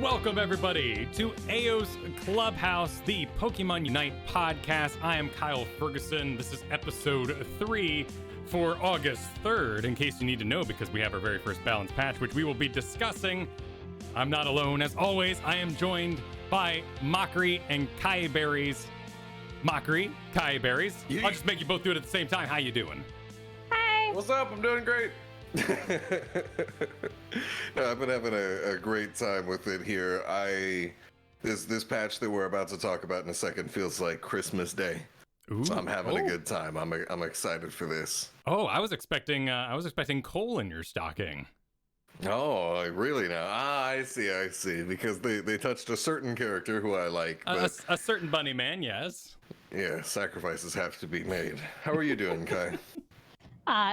Welcome, everybody, to Aeos Clubhouse, the Pokemon UNITE podcast. I am Kyle Fergusson. This is episode 3 for August 3rd, in case you need to know, because we have our very first balance patch, which we will be discussing. I'm not alone. As always, I am joined by Mochrie and Kiyeberries. Mochrie, Kiyeberries. I'll just make you both do it at the same time. How you doing? Hi. What's up? I'm doing great. No, I've been having a great time with it here. This patch that we're about to talk about in a second feels like Christmas Day. Ooh, so I'm having a good time. I'm excited for this. Oh, I was expecting coal in your stocking. Oh, really now? I see. Because they touched a certain character who I like. But A certain bunny man, yes. yeah, sacrifices have to be made. How are you doing, Kai?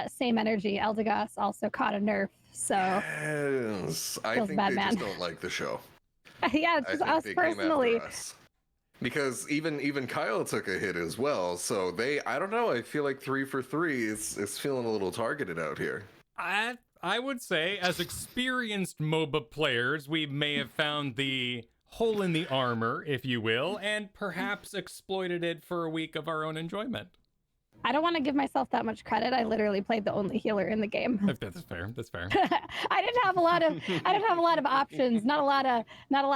Same energy. Eldegoss also caught a nerf, so Yes, I think bad, they man. just don't like the show. yeah, it's just I us think they came personally. after us. Because even Kyle took a hit as well, so I don't know, I feel like 3 for 3 is feeling a little targeted out here. I would say, as experienced MOBA players, we may have found the hole in the armor, if you will, and perhaps exploited it for a week of our own enjoyment. I don't want to give myself that much credit. I literally played the only healer in the game. That's fair. I didn't have a lot of options. Not a lot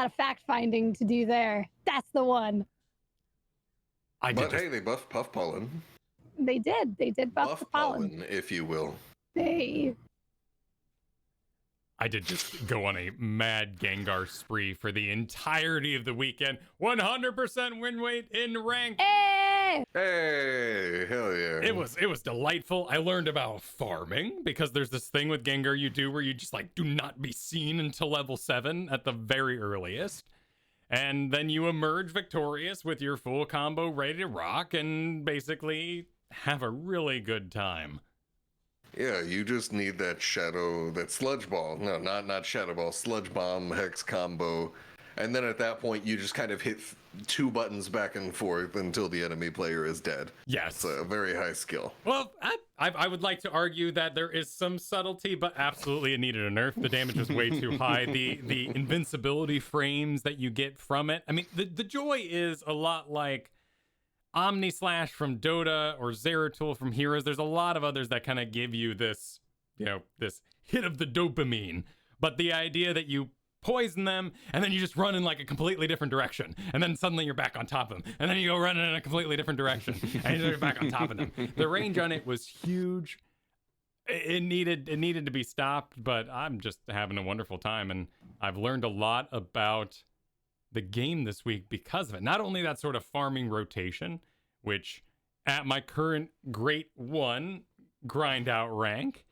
of fact finding to do there. That's the one. But hey, they buffed Puff Pollen. They did buff the pollen, if you will. I did just go on a mad Gengar spree for the entirety of the weekend. 100% win rate in rank. Hey, hell yeah. It was delightful. I learned about farming, because there's this thing with Gengar you do where you just do not be seen until level 7 at the very earliest. And then you emerge victorious with your full combo ready to rock and basically have a really good time. Yeah, you just need that sludge ball. No, not shadow ball, sludge bomb, hex combo. And then at that point, you just kind of hit 2 buttons back and forth until the enemy player is dead. Yes. It's a very high skill. Well, I would like to argue that there is some subtlety, but absolutely it needed a nerf. The damage was way too high. The invincibility frames that you get from it. I mean, the joy is a lot like Omni Slash from Dota or Zeratul from Heroes. There's a lot of others that kind of give you this, this hit of the dopamine. But the idea that you poison them and then you just run in a completely different direction, and then suddenly you're back on top of them, and then you go running in a completely different direction, and you're back on top of them. The range on it was huge. It needed to be stopped, but I'm just having a wonderful time, and I've learned a lot about the game this week because of it. Not only that sort of farming rotation, which at my current grade 1 grind out rank,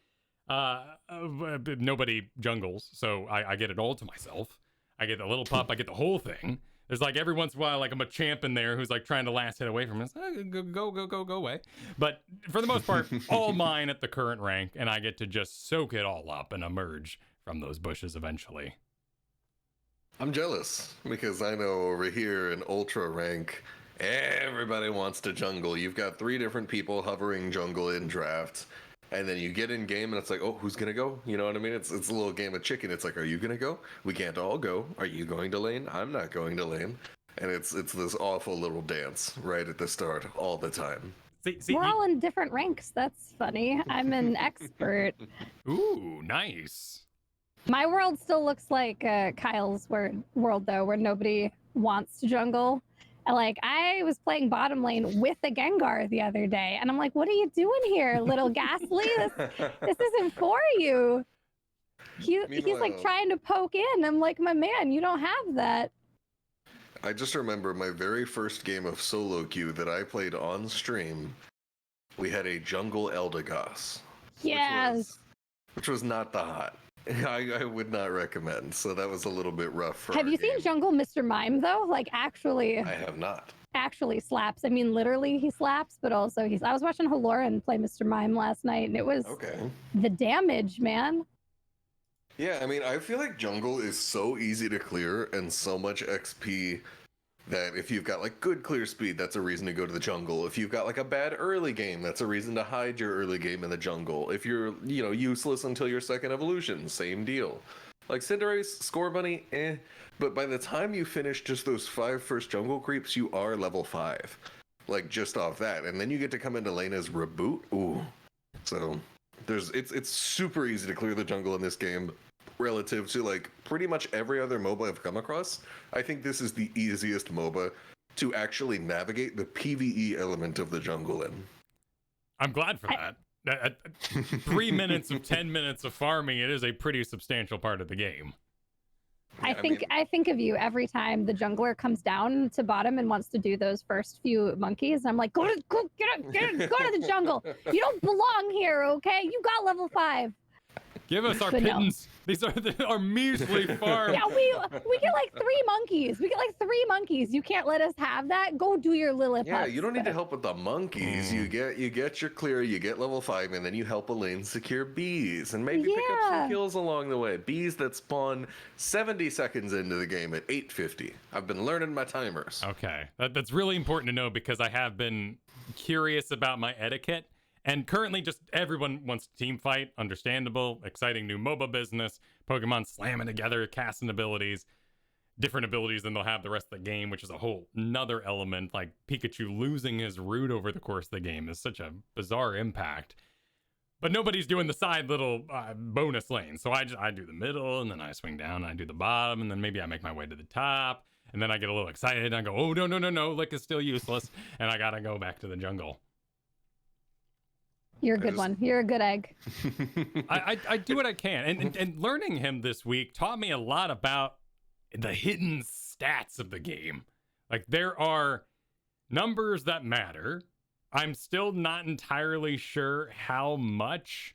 nobody jungles, so I get it all to myself. I get the little pup, I get the whole thing. There's every once in a while a Machamp in there who's trying to last hit away from us. Go away. But for the most part, all mine at the current rank, and I get to just soak it all up and emerge from those bushes eventually. I'm jealous because I know over here in Ultra rank, everybody wants to jungle. You've got 3 different people hovering jungle in drafts. And then you get in game and it's oh, who's going to go? You know what I mean? It's a little game of chicken. It's are you going to go? We can't all go. Are you going to lane? I'm not going to lane. And it's this awful little dance right at the start all the time. We're all in different ranks. That's funny. I'm an expert. Ooh, nice. My world still looks like Kyle's world, though, where nobody wants to jungle. I was playing bottom lane with a Gengar the other day, and I'm what are you doing here, little Ghastly? This isn't for you. He's trying to poke in. I'm my man, you don't have that. I just remember my very first game of solo queue that I played on stream. We had a jungle Eldegoss. Yes. Which was not the hot. I would not recommend. So that was a little bit rough for Have you seen Jungle Mr. Mime, though? Actually. I have not. Actually slaps. I mean, literally he slaps, but also I was watching Haloran play Mr. Mime last night, and it was the damage, man. Yeah, I mean, I feel like jungle is so easy to clear and so much XP that if you've got good clear speed, that's a reason to go to the jungle. If you've got a bad early game, that's a reason to hide your early game in the jungle. If you're, useless until your second evolution, same deal. Like Cinderace, Score Bunny, but by the time you finish just those 5 first jungle creeps, you are level 5. Like just off that, and then you get to come into Lena's reboot. Ooh, so it's super easy to clear the jungle in this game relative to like pretty much every other MOBA I've come across. I think this is the easiest MOBA to actually navigate the PvE element of the jungle in. I'm glad for that. 3 minutes of 10 minutes of farming, it is a pretty substantial part of the game. I think of you every time the jungler comes down to bottom and wants to do those first few monkeys. I'm like, go to the jungle. You don't belong here, okay? You got level 5. Give us our But no. pittance. These are our measly farm. Yeah, we get like 3 monkeys. We get like 3 monkeys. You can't let us have that. Go do your Lillipups. Yeah, you don't need to help with the monkeys. You get your clear, you get level 5, and then you help Elaine secure bees and maybe pick up some kills along the way. Bees that spawn 70 seconds into the game at 8:50. I've been learning my timers. Okay, that's really important to know because I have been curious about my etiquette. And currently, just everyone wants to team fight. Understandable, exciting new MOBA business. Pokemon slamming together, casting abilities, different abilities than they'll have the rest of the game, which is a whole nother element. Like Pikachu losing his root over the course of the game is such a bizarre impact. But nobody's doing the side little bonus lane. So I do the middle, and then I swing down, and I do the bottom, and then maybe I make my way to the top. And then I get a little excited, and I go, oh, no, Lick is still useless. And I gotta go back to the jungle. You're a good one. You're a good egg. I do what I can. And learning him this week taught me a lot about the hidden stats of the game. Like, there are numbers that matter. I'm still not entirely sure how much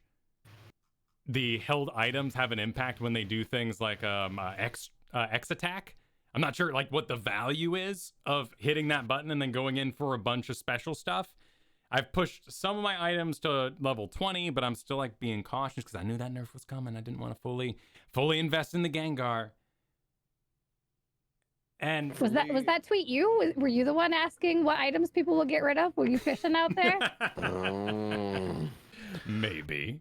the held items have an impact when they do things like X attack. I'm not sure, like, what the value is of hitting that button and then going in for a bunch of special stuff. I've pushed some of my items to level 20, but I'm still like being cautious because I knew that nerf was coming. I didn't want to fully invest in the Gengar. And was that tweet you? Were you the one asking what items people will get rid of? Were you fishing out there? Maybe.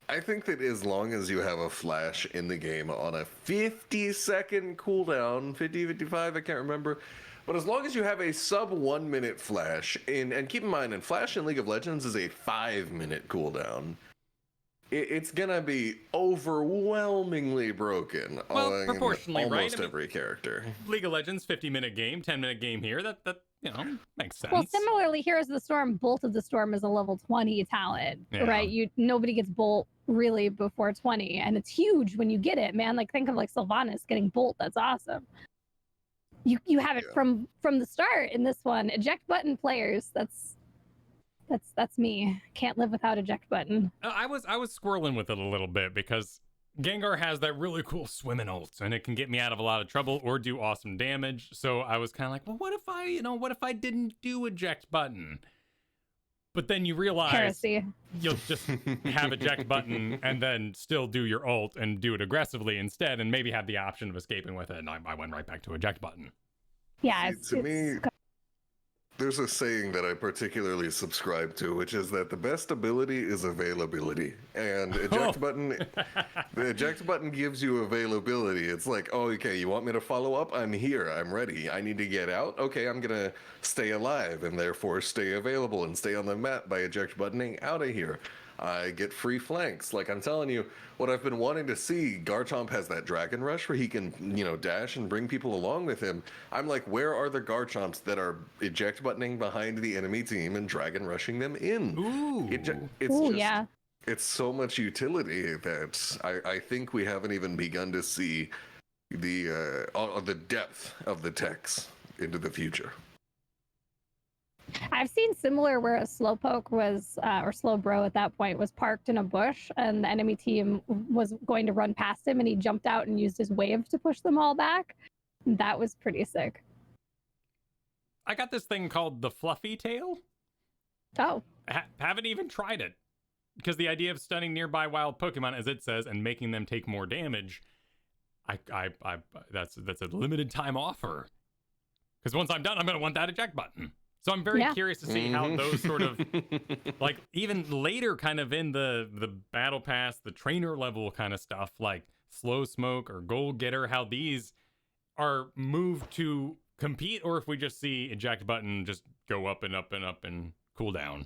I think that as long as you have a flash in the game on a 50-second cooldown, 50, 55, I can't remember. But as long as you have a sub 1 minute flash, and keep in mind, in Flash in League of Legends is a 5-minute cooldown, it's gonna be overwhelmingly broken. Well, proportionally, almost right? every character. League of Legends, 50-minute game, 10-minute game here. That makes sense. Well, similarly, Heroes of the Storm, Bolt of the Storm is a level 20 talent, right? Nobody gets Bolt really before 20, and it's huge when you get it, man. Like, think of like Sylvanas getting Bolt. That's awesome. You have it from the start in this one. Eject button players. That's me. Can't live without eject button. I was squirreling with it a little bit because Gengar has that really cool swimming ult, and it can get me out of a lot of trouble or do awesome damage. So I was kind of like, well, what if I didn't do eject button? But then you realize Heresy. You'll just have eject button and then still do your ult and do it aggressively instead, and maybe have the option of escaping with it. And I went right back to eject button. Yeah, To me, there's a saying that I particularly subscribe to, which is that the best ability is availability. And eject button, the eject button gives you availability. It's like, oh, okay, you want me to follow up? I'm here. I'm ready. I need to get out. Okay, I'm going to stay alive and therefore stay available and stay on the map by eject buttoning out of here. I get free flanks. Like, I'm telling you, what I've been wanting to see, Garchomp has that Dragon Rush where he can, dash and bring people along with him. I'm like, where are the Garchomps that are eject buttoning behind the enemy team and Dragon Rushing them in? Ooh. It's so much utility that I think we haven't even begun to see the depth of the techs into the future. I've seen similar where a Slowpoke was, or Slowbro at that point, was parked in a bush and the enemy team was going to run past him and he jumped out and used his wave to push them all back. That was pretty sick. I got this thing called the Fluffy Tail. Oh. Haven't even tried it. Because the idea of stunning nearby wild Pokemon, as it says, and making them take more damage, that's a limited time offer. Because once I'm done, I'm going to want that eject button. So I'm very curious to see how those sort of, like, even later kind of in the battle pass, the trainer level kind of stuff, like Slow Smoke or Gold Getter, how these are moved to compete, or if we just see eject button just go up and up and up and cool down.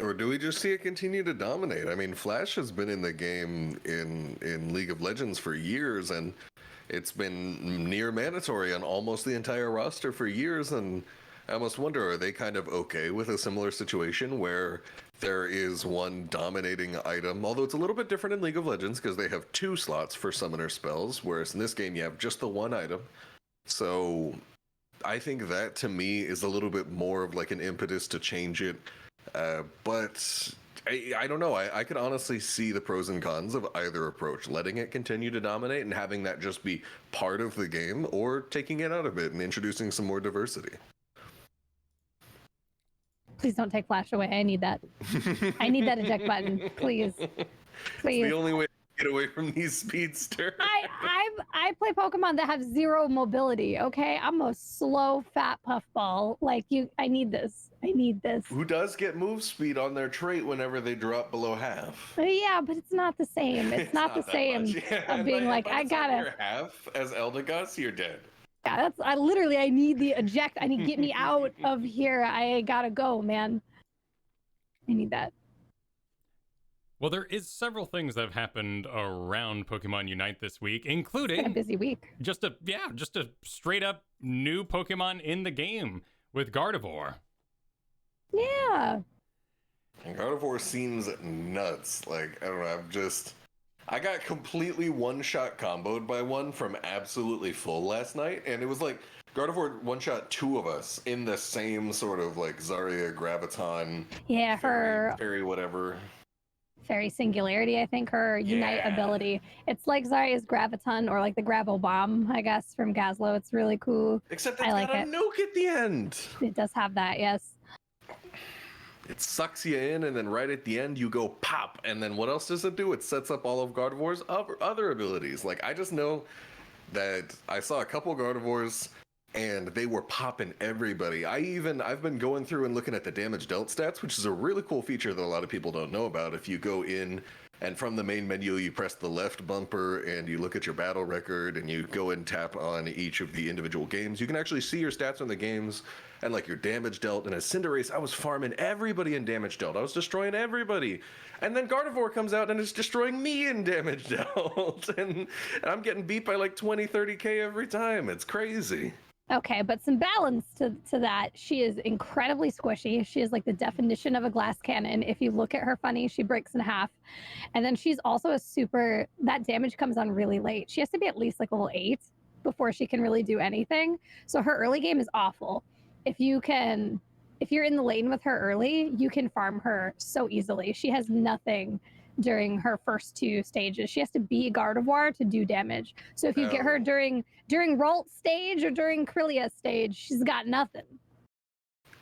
Or do we just see it continue to dominate? I mean, Flash has been in the game in League of Legends for years, and it's been near mandatory on almost the entire roster for years, and I almost wonder, are they kind of okay with a similar situation where there is one dominating item, although it's a little bit different in League of Legends because they have 2 slots for summoner spells, whereas in this game you have just the one item. So I think that to me is a little bit more of like an impetus to change it. But I don't know. I could honestly see the pros and cons of either approach, letting it continue to dominate and having that just be part of the game, or taking it out of it and introducing some more diversity. Please don't take Flash away. I need that. I need that eject button. Please. Please. It's the only way to get away from these speedsters. I play Pokemon that have 0 mobility, okay? I'm a slow, fat puffball. Like, I need this. I need this. Who does get move speed on their trait whenever they drop below half? Yeah, but it's not the same. It's not the same of being like, I gotta. You're half as Eldegoss, you're dead. Yeah, I need the eject. I need get me out of here. I gotta go, man. I need that. Well, there is several things that have happened around Pokemon Unite this week, including It's been a busy week. just a straight up new Pokemon in the game with Gardevoir. Yeah. And Gardevoir seems nuts. Like, I don't know, I got completely one-shot comboed by one from absolutely full last night, and it was like Gardevoir one-shot 2 of us in the same sort of like Zarya, Graviton, Yeah, her fairy whatever. Fairy Singularity, I think, her Unite ability. It's like Zarya's Graviton, or like the Gravel Bomb, I guess, from Gazlowe. It's really cool. Except it's I like got a it. nuke at the end. It does have that, yes. It sucks you in, and then right at the end you go pop, and then what else does it do? It sets up all of Gardevoir's other abilities. Like, I just know that I saw a couple Gardevoirs, and they were popping everybody. I've been going through and looking at the damage dealt stats, which is a really cool feature that a lot of people don't know about. If you go in and from the main menu, you press the left bumper and you look at your battle record and you go and tap on each of the individual games, you can actually see your stats on the games and like your damage dealt. And as Cinderace, I was farming everybody in damage dealt. I was destroying everybody. And then Gardevoir comes out and is destroying me in damage dealt. and I'm getting beat by like 20, 30k every time. It's crazy. Okay, but some balance to that. She is incredibly squishy. She is like the definition of a glass cannon. If you look at her funny, she breaks in half. And then she's also that damage comes on really late. She has to be at least like level 8 before she can really do anything. So her early game is awful. If you're in the lane with her early, you can farm her so easily. She has nothing during her first 2 stages. She has to be Gardevoir to do damage. So if you get her during Rolt stage or during Krylia stage, she's got nothing.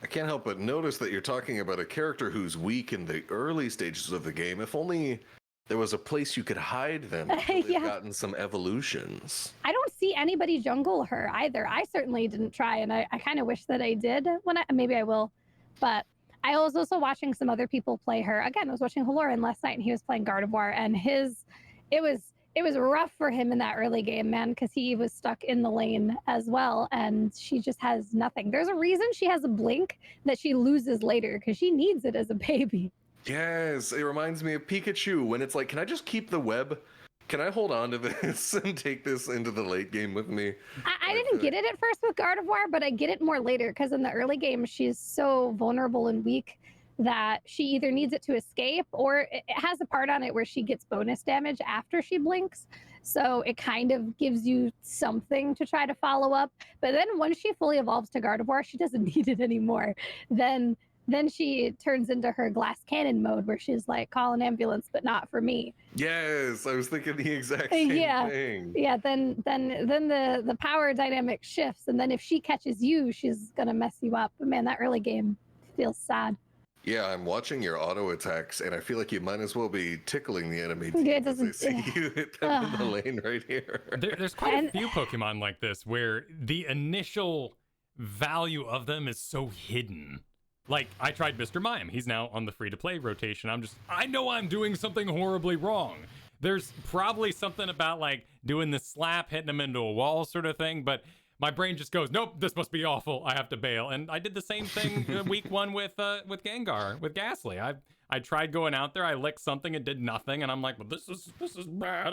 I can't help but notice that you're talking about a character who's weak in the early stages of the game. If only there was a place you could hide them until they've gotten some evolutions. I don't see anybody jungle her either. I certainly didn't try, and I kind of wish that I did. Maybe I will, but I was also watching some other people play her. Again, I was watching Haloran last night, and he was playing Gardevoir, and it was rough for him in that early game, man, because he was stuck in the lane as well, and she just has nothing. There's a reason she has a blink that she loses later, because she needs it as a baby. Yes, it reminds me of Pikachu when it's like, can I just keep the web? Can I hold on to this and take this into the late game with me? I didn't get it at first with Gardevoir, but I get it more later because in the early game, she's so vulnerable and weak that she either needs it to escape or it has a part on it where she gets bonus damage after she blinks. So it kind of gives you something to try to follow up. But then once she fully evolves to Gardevoir, she doesn't need it anymore. Then she turns into her glass cannon mode where she's like, call an ambulance, but not for me. Yes, I was thinking the exact same thing. Yeah, then the power dynamic shifts, and then if she catches you, she's gonna mess you up. But man, that early game feels sad. Yeah, I'm watching your auto attacks, and I feel like you might as well be tickling the enemy team as I see you hit them in the lane right here. There's quite a few Pokemon like this where the initial value of them is so hidden. Like, I tried Mr. Mime. He's now on the free-to-play rotation. I know I'm doing something horribly wrong. There's probably something about like doing the slap, hitting them into a wall sort of thing, but my brain just goes, nope, this must be awful. I have to bail. And I did the same thing week 1 with Gengar, with Ghastly. I tried going out there, I licked something, it did nothing, and I'm like, well, this is bad.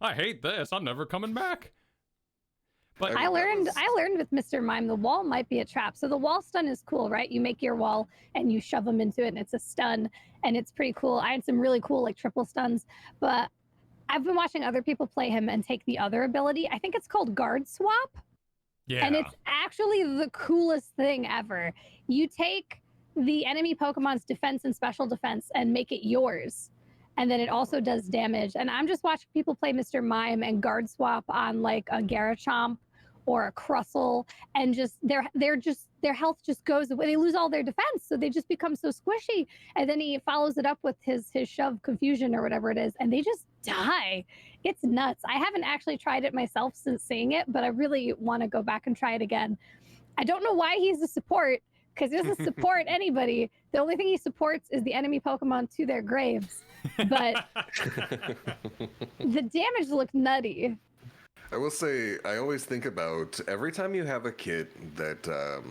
I hate this. I'm never coming back. But I learned with Mr. Mime, the wall might be a trap. So the wall stun is cool, right? You make your wall and you shove them into it and it's a stun and it's pretty cool. I had some really cool like triple stuns, but I've been watching other people play him and take the other ability. I think it's called guard swap. yeah. And it's actually the coolest thing ever. You take the enemy Pokemon's defense and special defense and make it yours. And then it also does damage. And I'm just watching people play Mr. Mime and guard swap on like a Garachomp or a Crustle, and just their health just goes away. They lose all their defense, so they just become so squishy. And then he follows it up with his shove confusion or whatever it is, and they just die. It's nuts. I haven't actually tried it myself since seeing it, but I really want to go back and try it again. I don't know why he's a support, because he doesn't support anybody. The only thing he supports is the enemy Pokemon to their graves. But the damage looked nutty. I will say, I always think about every time you have a kit that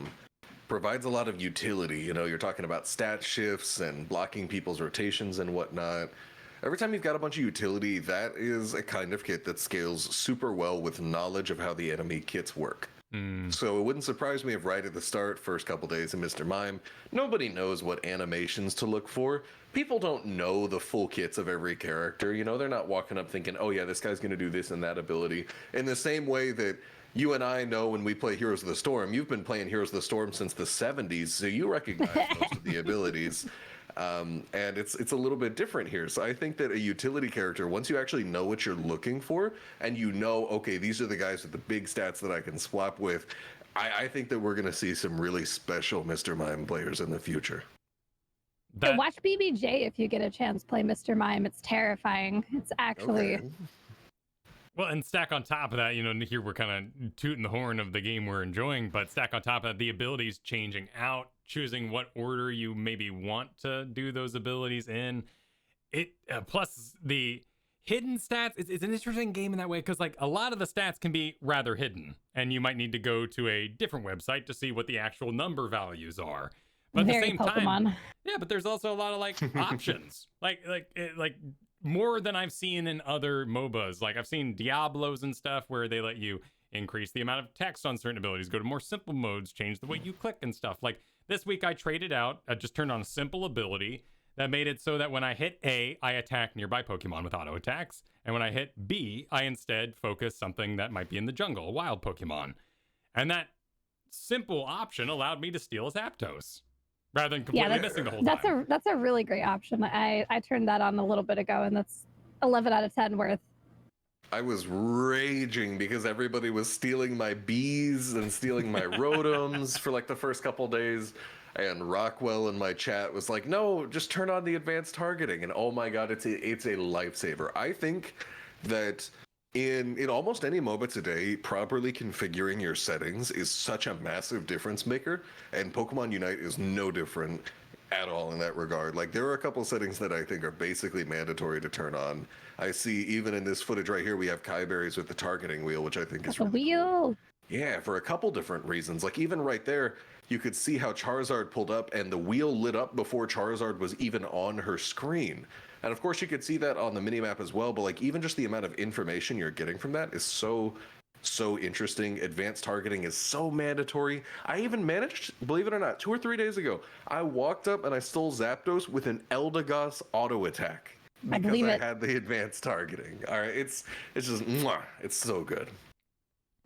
provides a lot of utility, you know, you're talking about stat shifts and blocking people's rotations and whatnot. Every time you've got a bunch of utility, that is a kind of kit that scales super well with knowledge of how the enemy kits work. So it wouldn't surprise me if right at the start, first couple days in Mr. Mime, nobody knows what animations to look for. People don't know the full kits of every character. You know, they're not walking up thinking, oh yeah, this guy's going to do this and that ability. In the same way that you and I know when we play Heroes of the Storm, you've been playing Heroes of the Storm since the 70s, so you recognize most of the abilities. And it's a little bit different here. So I think that a utility character, once you actually know what you're looking for, and you know, okay, these are the guys with the big stats that I can swap with, I think that we're going to see some really special Mr. Mime players in the future. So watch BBJ if you get a chance. Play Mr. Mime. It's terrifying. It's actually... Okay. Well, and stack on top of that, you know, here we're kind of tooting the horn of the game we're enjoying, but stack on top of that, the abilities changing out, choosing what order you maybe want to do those abilities in. It plus the hidden stats. It's an interesting game in that way because like a lot of the stats can be rather hidden, and you might need to go to a different website to see what the actual number values are. But at the Very same Pokemon. time, yeah, but there's also a lot of like options, like more than I've seen in other MOBAs. Like I've seen Diablos and stuff where they let you increase the amount of text on certain abilities, go to more simple modes, change the way you click and stuff. Like this week I traded out, I just turned on a simple ability that made it so that when I hit A, I attack nearby Pokemon with auto attacks. And when I hit B, I instead focus something that might be in the jungle, a wild Pokemon. And that simple option allowed me to steal a Zapdos rather than completely missing the whole time. That's a really great option. I turned that on a little bit ago, and that's 11 out of 10 worth. I was raging because everybody was stealing my bees and stealing my rotoms for like the first couple days. And Rockwell in my chat was like, no, just turn on the advanced targeting. And oh my God, it's a lifesaver. I think that in almost any MOBA today, properly configuring your settings is such a massive difference maker. And Pokemon UNITE is no different at all in that regard. Like there are a couple settings that I think are basically mandatory to turn on. I see even in this footage right here, we have Kiyeberries with the targeting wheel, which I think is really cool. Yeah, for a couple different reasons. Like even right there, you could see how Charizard pulled up and the wheel lit up before Charizard was even on her screen. And of course you could see that on the minimap as well, but like even just the amount of information you're getting from that is so interesting. Advanced targeting is so mandatory. I even managed, believe it or not, 2 or 3 days ago, I walked up and I stole Zapdos with an Eldegoss auto attack. Because I had the advanced targeting. All right, it's just, mwah, it's so good.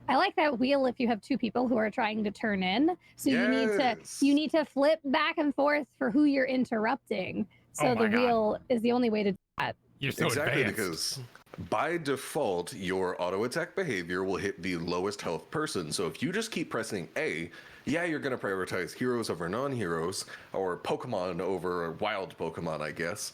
I like that wheel if you have two people who are trying to turn in. So you need to flip back and forth for who you're interrupting. So the wheel is the only way to do that. You're so exactly, advanced. because by default, your auto attack behavior will hit the lowest health person. So if you just keep pressing A, yeah, you're going to prioritize heroes over non-heroes, or Pokemon over wild Pokemon, I guess.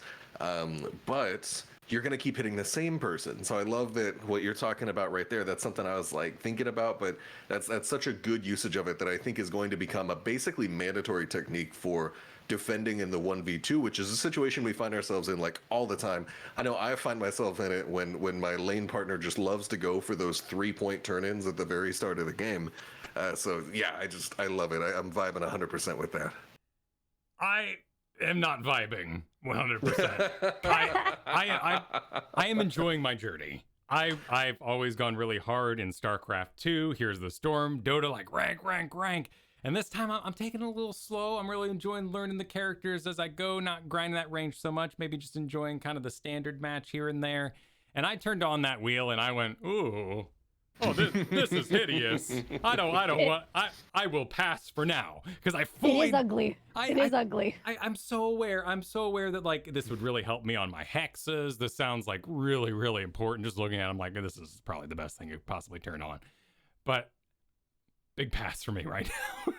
But you're going to keep hitting the same person. So I love that what you're talking about right there. That's something I was like thinking about, but that's such a good usage of it that I think is going to become a basically mandatory technique for defending in the 1v2, which is a situation we find ourselves in like all the time. I know I find myself in it when my lane partner just loves to go for those 3-point turn-ins at the very start of the game. So yeah, I love it. I'm vibing 100% with that. I am not vibing 100%. I am enjoying my journey. I've always gone really hard in StarCraft 2. Here's the Storm. Dota, like rank. And this time I'm taking it a little slow. I'm really enjoying learning the characters as I go, not grinding that range so much, maybe just enjoying kind of the standard match here and there. And I turned on that wheel and I went, ooh, oh, this is hideous. I don't want, I will pass for now. Because I fully... It is ugly. It is ugly. I'm so aware that like this would really help me on my hexes. This sounds like really, really important. Just looking at it, I'm like, this is probably the best thing you could possibly turn on. But big pass for me right now.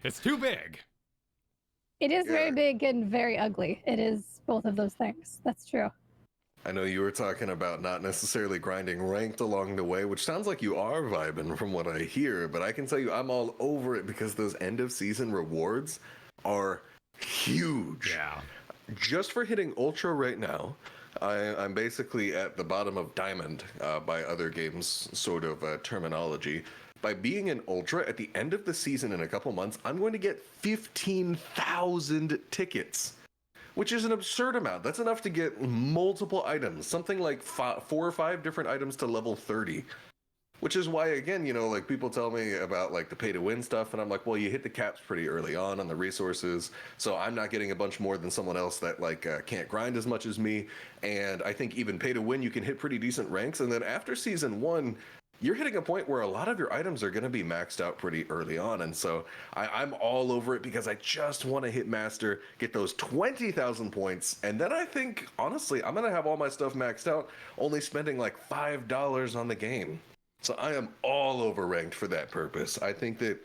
It's too big. It is very big and very ugly. It is both of those things. That's true. I know you were talking about not necessarily grinding ranked along the way, which sounds like you are vibing from what I hear, but I can tell you I'm all over it because those end of season rewards are huge. Yeah. Just for hitting Ultra right now, I'm basically at the bottom of Diamond by other games sort of terminology. By being an Ultra at the end of the season in a couple months, I'm going to get 15,000 tickets, which is an absurd amount. That's enough to get multiple items, something like 4 or 5 different items to level 30. Which is why, again, you know, like people tell me about like the pay to win stuff, and I'm like, well, you hit the caps pretty early on the resources, so I'm not getting a bunch more than someone else that like can't grind as much as me. And I think even pay to win, you can hit pretty decent ranks, and then after season 1, you're hitting a point where a lot of your items are going to be maxed out pretty early on. And so I'm all over it because I just want to hit master, get those 20,000 points. And then I think, honestly, I'm going to have all my stuff maxed out, only spending like $5 on the game. So I am all over ranked for that purpose. I think that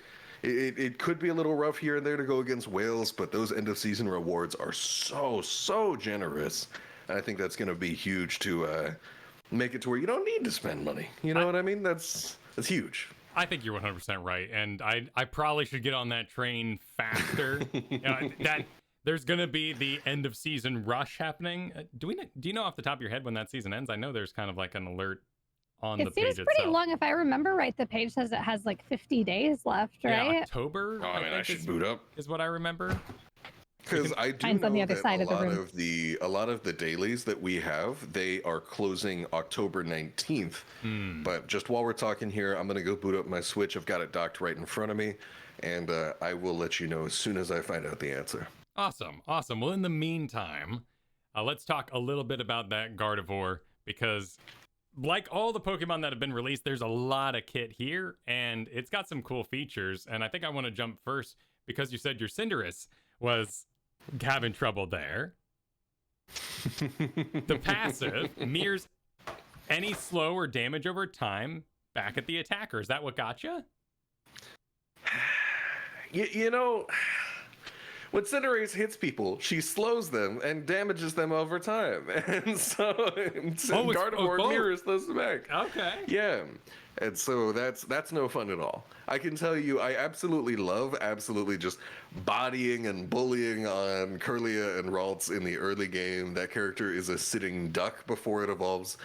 it could be a little rough here and there to go against Wales, but those end of season rewards are so generous. And I think that's going to be huge to make it to where you don't need to spend money. You know what I mean? That's huge. I think you're 100% right, and I probably should get on that train faster. That there's gonna be the end of season rush happening. Do you know off the top of your head when that season ends? I know there's kind of like an alert on the page itself. It seems pretty long. If I remember right, the page says it has like 50 days left, right? Yeah, October. Oh, I should boot up. Is what I remember. Because I do know that a lot of the dailies that we have, they are closing October 19th. But just while we're talking here, I'm going to go boot up my Switch. I've got it docked right in front of me, and I will let you know as soon as I find out the answer. Awesome. Well, in the meantime, let's talk a little bit about that Gardevoir, because like all the Pokemon that have been released, there's a lot of kit here, and it's got some cool features. And I think I want to jump first because you said your Cinderace was having trouble there. The passive mirrors any slow or damage over time back at the attacker. Is that what got you? You know, when Cinderace hits people, she slows them and damages them over time. And so Gardevoir mirrors those back. Okay. Yeah. And so that's no fun at all. I can tell you, I absolutely love just bodying and bullying on Kirlia and Ralts in the early game. That character is a sitting duck before it evolves.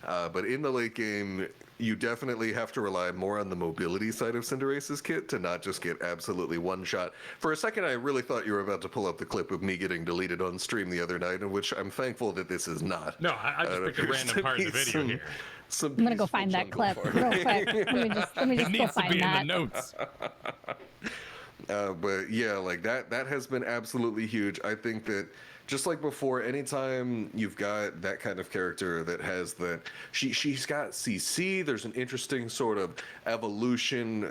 But in the late game, you definitely have to rely more on the mobility side of Cinderace's kit to not just get absolutely one shot. For a second, I really thought you were about to pull up the clip of me getting deleted on stream the other night, in which I'm thankful that this is not. No, I just picked a random part of the video here. I'm gonna go find that clip real quick. Let me just go find that. It needs to be in the notes. But yeah, like that has been absolutely huge. I think that just like before, anytime you've got that kind of character that has that, she's got CC, there's an interesting sort of evolution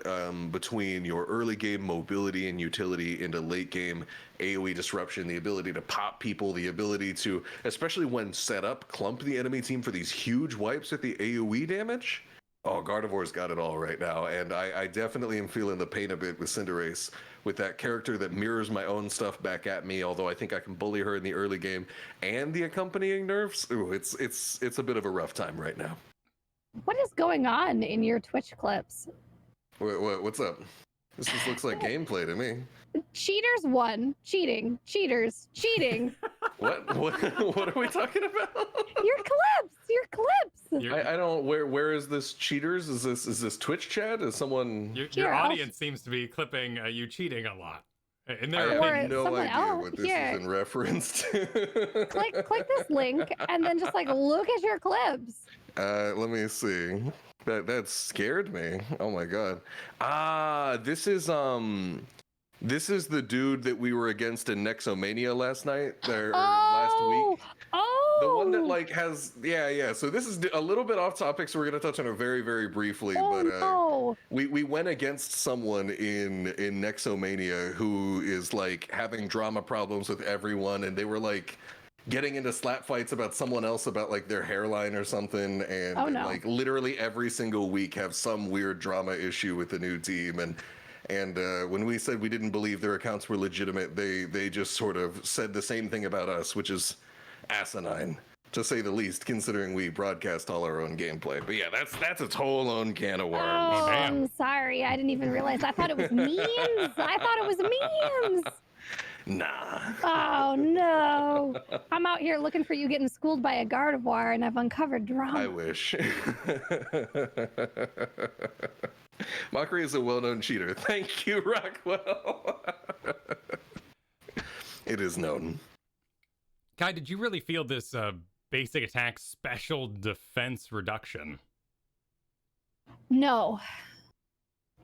between your early game mobility and utility into late game AoE disruption, the ability to pop people, the ability to, especially when set up, clump the enemy team for these huge wipes at the AoE damage. Oh, Gardevoir's got it all right now, and I definitely am feeling the pain a bit with Cinderace, with that character that mirrors my own stuff back at me, although I think I can bully her in the early game, and the accompanying nerfs. Ooh, it's a bit of a rough time right now. What is going on in your Twitch clips? What's up? This just looks like gameplay to me. Cheaters won. Cheating. Cheaters. Cheating. What? What are we talking about? Your clips. Your clips. I don't. Where is this cheaters? Is this Twitch chat? Is someone? Your Here, audience seems to be clipping you cheating a lot. In I their have opinion. no someone idea else. what this Here. is in reference to. click this link and then just like look at your clips. Let me see. That scared me. Oh my god. This is the dude that we were against in Nexomania last night, or last week. Oh, The one that like has, yeah. So this is a little bit off topic, so we're gonna touch on it very, very briefly. But no. we went against someone in Nexomania who is like having drama problems with everyone, and they were like getting into slap fights about someone else about like their hairline or something, and like literally every single week have some weird drama issue with the new team. And when we said we didn't believe their accounts were legitimate, they just sort of said the same thing about us, which is asinine, to say the least, considering we broadcast all our own gameplay. But yeah, that's its whole own can of worms. Oh, damn. I'm sorry. I didn't even realize. I thought it was memes. I thought it was memes. Nah. Ah. Oh no. I'm out here looking for you getting schooled by a Gardevoir, and I've uncovered drama. I wish. Mochrie is a well-known cheater. Thank you, Rockwell. It is known. Kai, did you really feel this basic attack special defense reduction? No,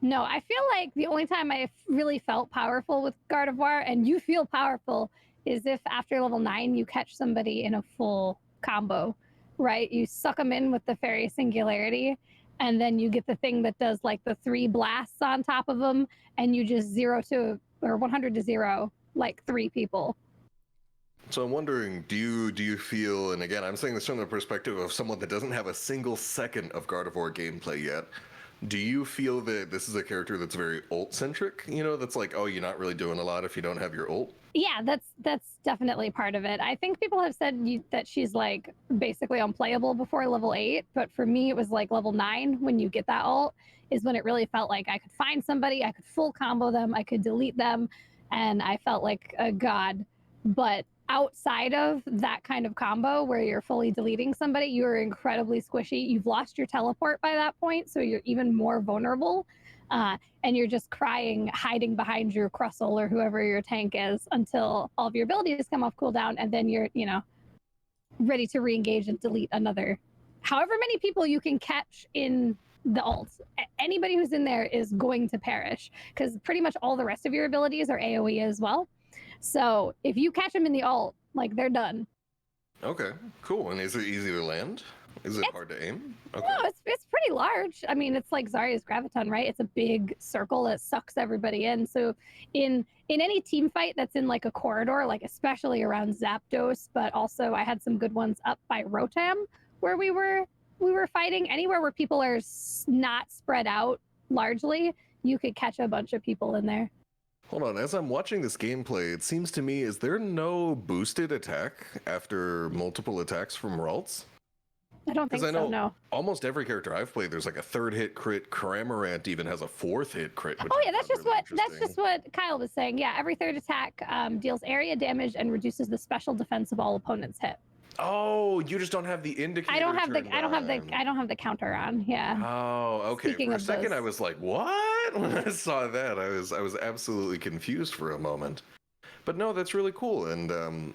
I feel like the only time I really felt powerful with Gardevoir, and you feel powerful, is if after level 9 you catch somebody in a full combo, right? You suck them in with the Fairy Singularity, and then you get the thing that does like the 3 blasts on top of them, and you just 100 to 0, like 3 people. So I'm wondering, do you feel, and again, I'm saying this from the perspective of someone that doesn't have a single second of Gardevoir gameplay yet, do you feel that this is a character that's very ult-centric? You know, that's like, oh, you're not really doing a lot if you don't have your ult? Yeah, that's definitely part of it. I think people have said that she's like basically unplayable before level 8, but for me it was like level 9 when you get that ult is when it really felt like I could find somebody, I could full combo them, I could delete them, and I felt like a god. But outside of that kind of combo where you're fully deleting somebody, you're incredibly squishy. You've lost your teleport by that point, so you're even more vulnerable. And you're just crying, hiding behind your Crustle or whoever your tank is until all of your abilities come off cooldown, and then you're, ready to re-engage and delete another. However many people you can catch in the ult, anybody who's in there is going to perish, because pretty much all the rest of your abilities are AoE as well. So if you catch them in the ult, like, they're done. Okay, cool. And is it easy to land? Is it hard to aim? Okay. No, it's pretty large. I mean, it's like Zarya's Graviton, right? It's a big circle that sucks everybody in. So in any team fight that's in like a corridor, like especially around Zapdos, but also I had some good ones up by Rotom where we were fighting. Anywhere where people are not spread out largely, you could catch a bunch of people in there. Hold on, as I'm watching this gameplay, it seems to me, is there no boosted attack after multiple attacks from Ralts? I don't think so, no. Almost every character I've played, there's like a 3rd hit crit. Cramorant even has a 4th hit crit. Oh yeah, that's just what Kyle was saying. Yeah, every 3rd attack deals area damage and reduces the special defense of all opponents hit. Oh, you just don't have the indicator. I don't have the counter on. Yeah. Oh, okay. Speaking for a of second, those. I was like, "What?" When I saw that, I was absolutely confused for a moment. But no, that's really cool. And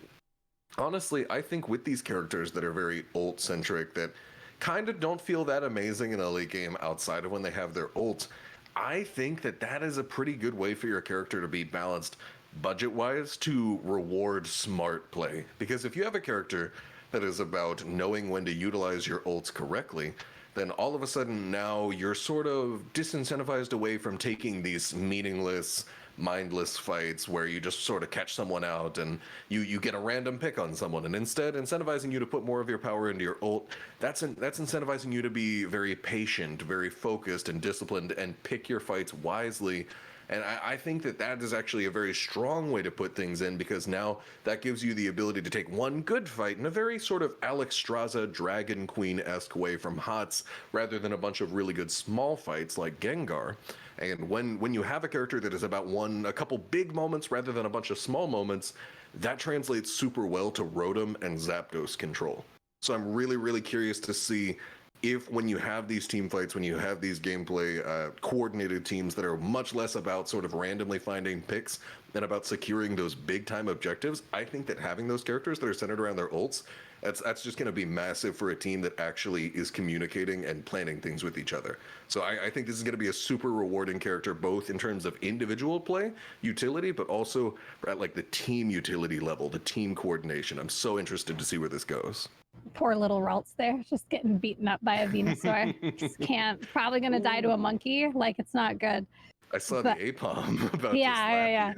honestly, I think with these characters that are very ult centric, that kind of don't feel that amazing in a late game outside of when they have their ult, I think that is a pretty good way for your character to be balanced budget-wise to reward smart play. Because if you have a character that is about knowing when to utilize your ults correctly, then all of a sudden now you're sort of disincentivized away from taking these meaningless, mindless fights where you just sort of catch someone out and you get a random pick on someone, and instead incentivizing you to put more of your power into your ult, that's incentivizing you to be very patient, very focused and disciplined, and pick your fights wisely And I think that that is actually a very strong way to put things in, because now that gives you the ability to take one good fight in a very sort of Alex Straza Dragon Queen-esque way from HOTS, rather than a bunch of really good small fights like Gengar. And when you have a character that is about a couple big moments rather than a bunch of small moments, that translates super well to Rotom and Zapdos control. So I'm really, really curious to see if, when you have these team fights, when you have these gameplay coordinated teams that are much less about sort of randomly finding picks and about securing those big time objectives, I think that having those characters that are centered around their ults, that's just going to be massive for a team that actually is communicating and planning things with each other. So I think this is going to be a super rewarding character, both in terms of individual play utility, but also at like the team utility level, the team coordination. I'm so interested to see where this goes. Poor little Ralts there, just getting beaten up by a Venusaur. Just can't. Probably gonna die to a monkey. Like, it's not good. I saw the APOM about yeah.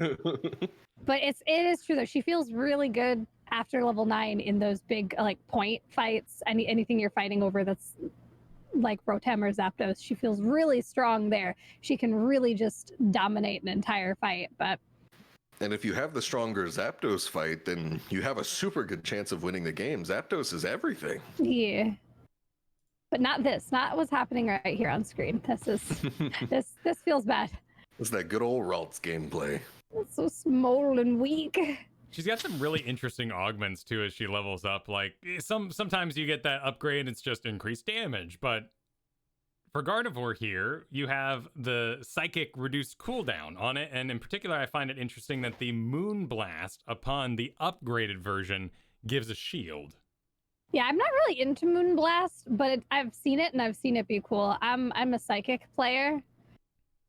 But it is true though. She feels really good after level 9 in those big like point fights. Anything you're fighting over that's like Rotom or Zapdos, she feels really strong there. She can really just dominate an entire fight. And if you have the stronger Zapdos fight, then you have a super good chance of winning the game. Zapdos is everything. Yeah. But not this. Not what's happening right here on screen. This is this feels bad. It's that good old Ralts gameplay. It's so small and weak. She's got some really interesting augments too as she levels up. Like sometimes you get that upgrade, it's just increased damage, but for Gardevoir here, you have the Psychic reduced cooldown on it, and in particular, I find it interesting that the Moon Blast upon the upgraded version gives a shield. Yeah, I'm not really into Moon Blast, but I've seen it and I've seen it be cool. I'm a Psychic player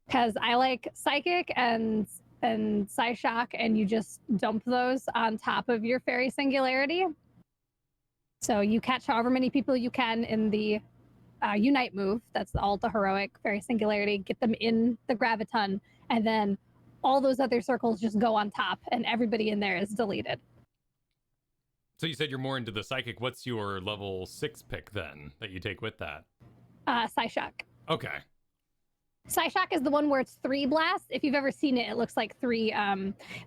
because I like Psychic and Psyshock, and you just dump those on top of your Fairy Singularity. So you catch however many people you can in the Unite move, that's all the heroic Fairy Singularity, get them in the Graviton, and then all those other circles just go on top and everybody in there is deleted. So you said you're more into the Psychic. What's your level 6 pick then that you take with that? Psyshock. Okay. Psyshock is the one where it's 3 blasts. If you've ever seen it, it looks like 3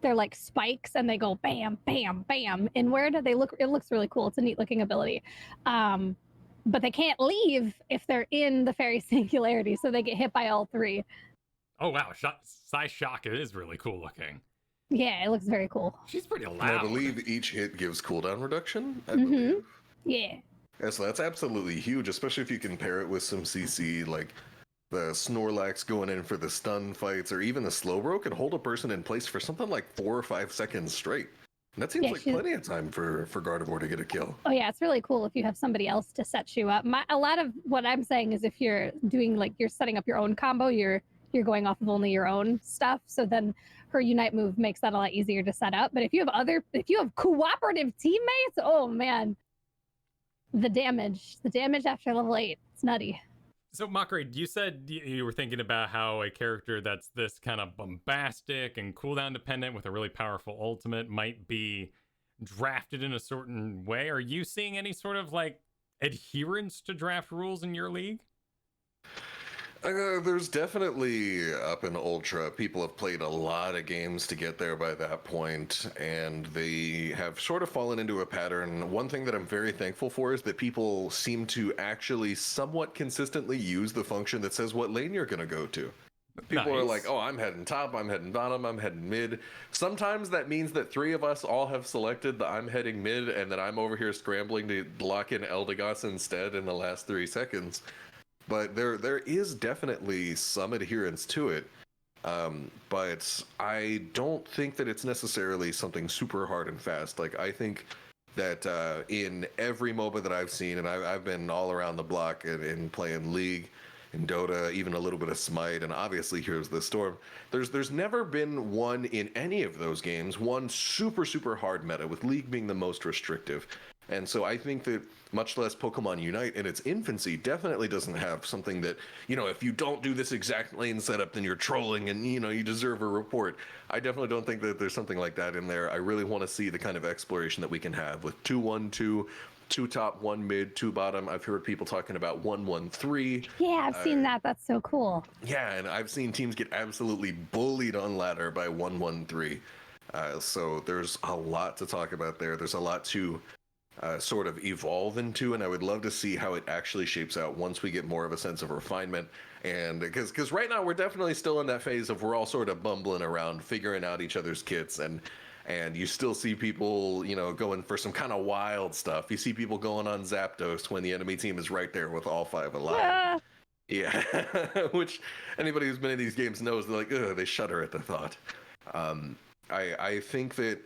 they're like spikes and they go bam, bam, bam inward. It looks really cool. It's a neat looking ability. But they can't leave if they're in the Fairy Singularity, so they get hit by all 3. Oh, wow. Psyshock is really cool looking. Yeah, it looks very cool. She's pretty loud. And I believe each hit gives cooldown reduction, I believe. Yeah. Yeah, so that's absolutely huge, especially if you can pair it with some CC, like the Snorlax going in for the stun fights, or even the Slowbro can hold a person in place for something like 4 or 5 seconds straight. And that seems like plenty of time for Gardevoir to get a kill. Oh yeah, it's really cool if you have somebody else to set you up. A lot of what I'm saying is if you're doing like you're setting up your own combo, you're going off of only your own stuff. So then her Unite move makes that a lot easier to set up. But if you have cooperative teammates, oh man, the damage after level 8, it's nutty. So Mochrie, you said you were thinking about how a character that's this kind of bombastic and cooldown dependent with a really powerful ultimate might be drafted in a certain way. Are you seeing any sort of like adherence to draft rules in your league? There's definitely up in Ultra, people have played a lot of games to get there by that point, and they have sort of fallen into a pattern. One thing that I'm very thankful for is that people seem to actually somewhat consistently use the function that says what lane you're going to go to. People are like, oh, I'm heading top, I'm heading bottom, I'm heading mid. Sometimes that means that 3 of us all have selected the I'm heading mid, and that I'm over here scrambling to lock in Eldegoss instead in the last 3 seconds. But there is definitely some adherence to it. But I don't think that it's necessarily something super hard and fast. Like, I think that in every MOBA that I've seen, and I've been all around the block in playing League, in Dota, even a little bit of Smite, and obviously Heroes of the Storm, there's never been one in any of those games, one super, super hard meta, with League being the most restrictive. And so I think that much less Pokemon Unite in its infancy definitely doesn't have something that, if you don't do this exact lane setup, then you're trolling and, you deserve a report. I definitely don't think that there's something like that in there. I really want to see the kind of exploration that we can have with 2-1-2, 2 top, 1 mid, 2 bottom. I've heard people talking about 1-1-3. Yeah, I've seen that. That's so cool. Yeah, and I've seen teams get absolutely bullied on ladder by 1-1-3. So there's a lot to talk about there. There's a lot to sort of evolve into, and I would love to see how it actually shapes out once we get more of a sense of refinement. And because right now we're definitely still in that phase of we're all sort of bumbling around, figuring out each other's kits, and you still see people, you know, going for some kind of wild stuff. You see people going on Zapdos when the enemy team is right there with all 5 alive. Yeah, which anybody who's been in these games knows. They're like, ugh, they shudder at the thought. I think that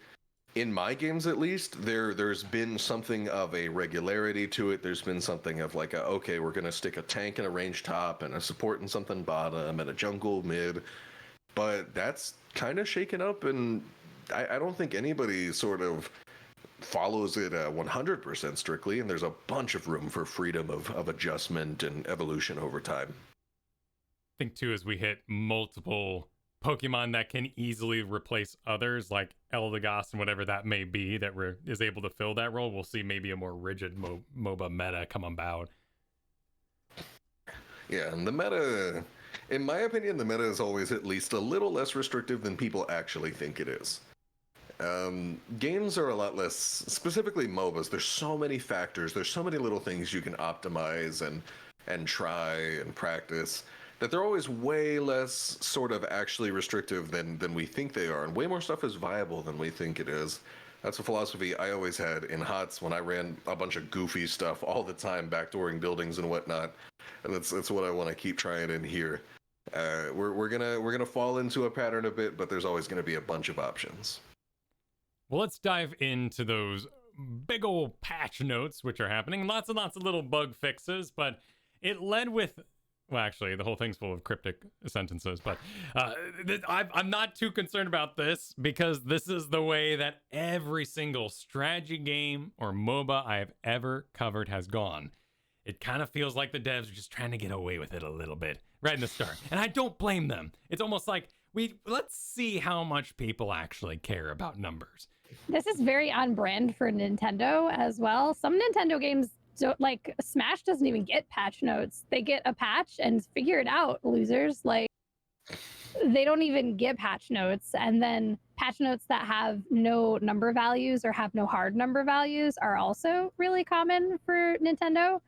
in my games, at least, there's been something of a regularity to it. There's been something of like, okay, we're going to stick a tank in a range top and a support in something bottom and a jungle mid. But that's kind of shaken up, and I don't think anybody sort of follows it 100% strictly, and there's a bunch of room for freedom of adjustment and evolution over time. I think, too, as we hit multiple Pokemon that can easily replace others, like Eldegoss and whatever that may be, that is able to fill that role, we'll see maybe a more rigid MOBA meta come about. Yeah, and the meta, in my opinion, the meta is always at least a little less restrictive than people actually think it is. Games are a lot less, specifically MOBAs, there's so many factors, there's so many little things you can optimize and try and practice, that they're always way less sort of actually restrictive than we think they are, and way more stuff is viable than we think it is. That's a philosophy I always had in HOTS when I ran a bunch of goofy stuff all the time, backdooring buildings and whatnot, and that's what I want to keep trying in here. We're gonna fall into a pattern a bit, but there's always gonna be a bunch of options. Well, let's dive into those big old patch notes, which are happening. Lots and lots of little bug fixes, but it led with, well, actually, the whole thing's full of cryptic sentences, but I'm not too concerned about this, because this is the way that every single strategy game or MOBA I have ever covered has gone. It kind of feels like the devs are just trying to get away with it a little bit right in the start. And I don't blame them. It's almost like, let's see how much people actually care about numbers. This is very on brand for Nintendo as well. Some Nintendo games don't, like Smash doesn't even get patch notes. They get a patch and figure it out, losers. Like, they don't even get patch notes. And then patch notes that have no number values or have no hard number values are also really common for Nintendo.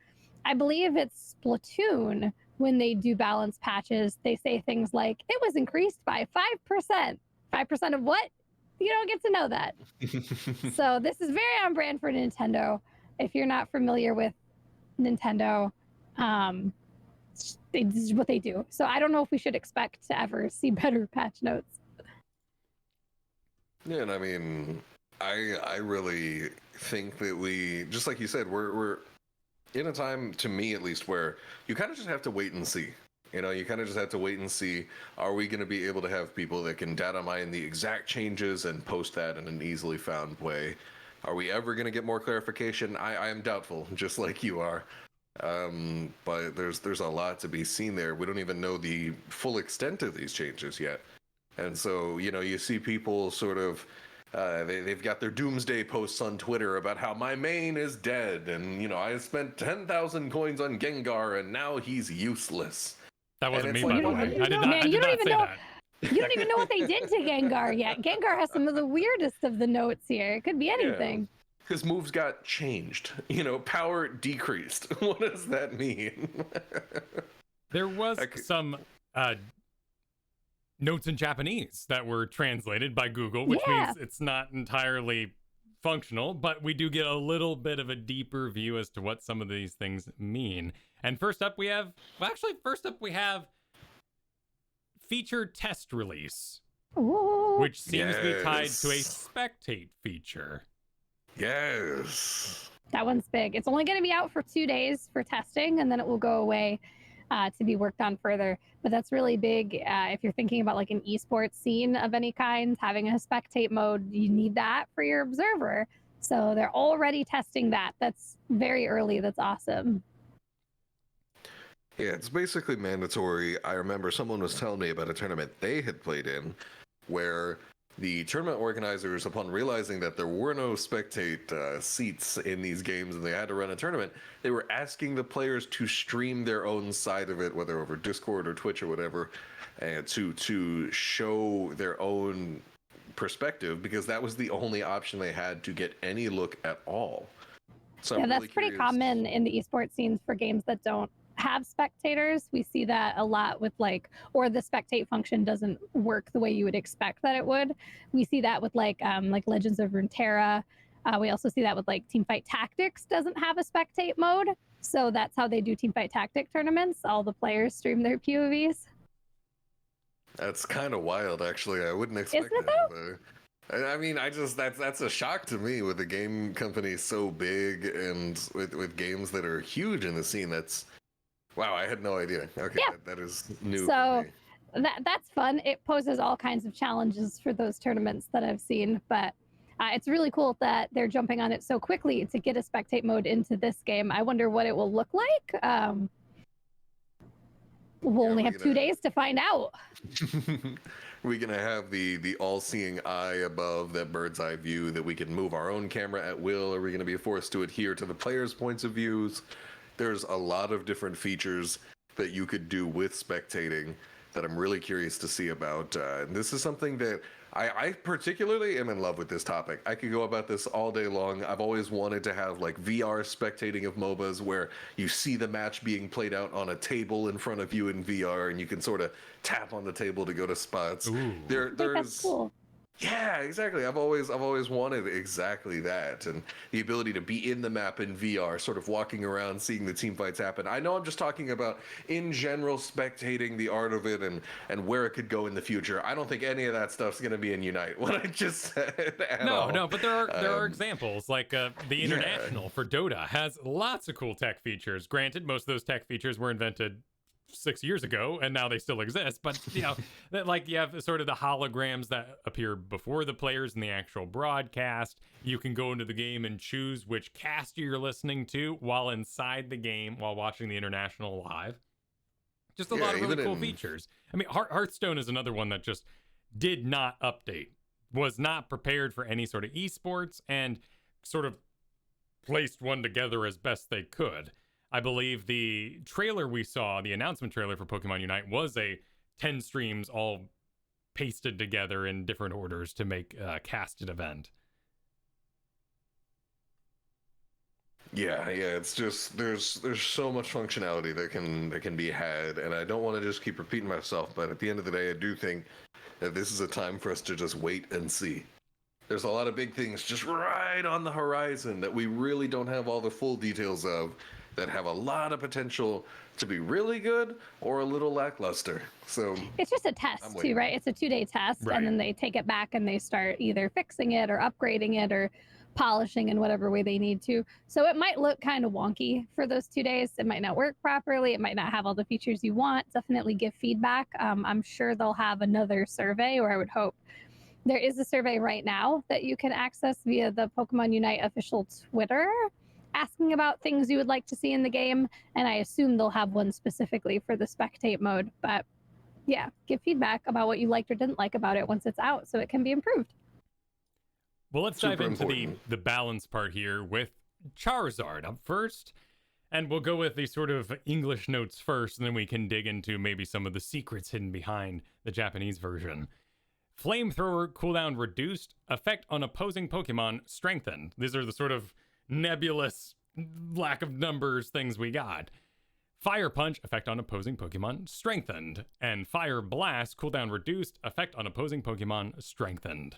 I believe it's Splatoon, when they do balance patches, they say things like, it was increased by 5%. 5% of what? You don't get to know that. So this is very on brand for Nintendo. If you're not familiar with Nintendo, this is what they do. So I don't know if we should expect to ever see better patch notes. Yeah, and I mean, I really think that we, just like you said, we're in a time, to me at least, where you kind of just have to wait and see. You know, you kind of just have to wait and see, are we going to be able to have people that can data mine the exact changes and post that in an easily found way? Are we ever going to get more clarification? I am doubtful, just like you are. But there's a lot to be seen there. We don't even know the full extent of these changes yet. And so, you know, you see people sort of, they've got their doomsday posts on Twitter about how my main is dead, and, you know, I spent 10,000 coins on Gengar and now he's useless. That wasn't me, like, by the way. I did not say that. You don't even know what they did to Gengar yet. Gengar has some of the weirdest of the notes here. It could be anything. His moves got changed. You know, power decreased. What does that mean? There was some notes in Japanese that were translated by Google, which means it's not entirely functional, but we do get a little bit of a deeper view as to what some of these things mean. And first up we have feature test release. Ooh. Which seems to be tied to a spectate feature. Yes. That one's big. It's only going to be out for 2 days for testing, and then it will go away to be worked on further. But that's really big. If you're thinking about like an esports scene of any kind, having a spectate mode, you need that for your observer. So they're already testing that. That's very early. That's awesome. Yeah, it's basically mandatory. I remember someone was telling me about a tournament they had played in where the tournament organizers, upon realizing that there were no spectate seats in these games and they had to run a tournament, they were asking the players to stream their own side of it, whether over Discord or Twitch or whatever, and to show their own perspective, because that was the only option they had to get any look at all. So yeah, that's pretty common in the esports scenes for games that don't have spectators. We see that a lot with or the spectate function doesn't work the way you would expect that it would. We see that with like Legends of Runeterra. We also see that with Teamfight Tactics doesn't have a spectate mode. So that's how they do Teamfight Tactic tournaments. All the players stream their POVs. That's kind of wild, actually. I wouldn't expect that. I mean, that's a shock to me with a game company so big and with games that are huge in the scene. Wow, I had no idea. Okay, yeah. that is new. So that's fun. It poses all kinds of challenges for those tournaments that I've seen, but it's really cool that they're jumping on it so quickly to get a spectate mode into this game. I wonder what it will look like. We'll only have 2 days to find out. We're gonna have the all-seeing eye above, that bird's eye view, that we can move our own camera at will. Are we gonna be forced to adhere to the players' points of views? There's a lot of different features that you could do with spectating that I'm really curious to see about. And this is something that I particularly am in love with this topic. I could go about this all day long. I've always wanted to have VR spectating of MOBAs where you see the match being played out on a table in front of you in VR and you can sort of tap on the table to go to spots. Ooh. There's that's cool. Yeah, exactly. I've always wanted exactly that, and the ability to be in the map in VR, sort of walking around, seeing the team fights happen. I know I'm just talking about in general spectating the art of it and where it could go in the future. I don't think any of that stuff's going to be in Unite. What I just said. No, but there are examples like the International for Dota has lots of cool tech features. Granted, most of those tech features were invented 6 years ago and now they still exist, but that you have sort of the holograms that appear before the players in the actual broadcast. You can go into the game and choose which cast you're listening to while inside the game while watching the International live. Just a lot of really cool features. I mean, Hearthstone is another one that just did not update, was not prepared for any sort of esports, and sort of placed one together as best they could. I believe the trailer we saw, the announcement trailer for Pokemon Unite, was a 10 streams all pasted together in different orders to make a casted event. Yeah, it's just there's so much functionality that can be had, and I don't want to just keep repeating myself, but at the end of the day, I do think that this is a time for us to just wait and see. There's a lot of big things just right on the horizon that we really don't have all the full details of, that have a lot of potential to be really good or a little lackluster. So it's just a test too, right? It's a 2-day test, right. And then they take it back and they start either fixing it or upgrading it or polishing in whatever way they need to. So it might look kind of wonky for those 2 days. It might not work properly. It might not have all the features you want. Definitely give feedback. I'm sure they'll have another survey, or I would hope. There is a survey right now that you can access via the Pokemon Unite official Twitter, asking about things you would like to see in the game, and I assume they'll have one specifically for the spectate mode. But yeah, give feedback about what you liked or didn't like about it once it's out so it can be improved. Well, let's dive into the balance part here with Charizard up first, and we'll go with the sort of English notes first, and then we can dig into maybe some of the secrets hidden behind the Japanese version. Flamethrower cooldown reduced, effect on opposing Pokemon strengthened. These are the sort of nebulous lack of numbers things we got. Fire Punch, effect on opposing Pokemon strengthened, and Fire Blast cooldown reduced, effect on opposing Pokemon strengthened.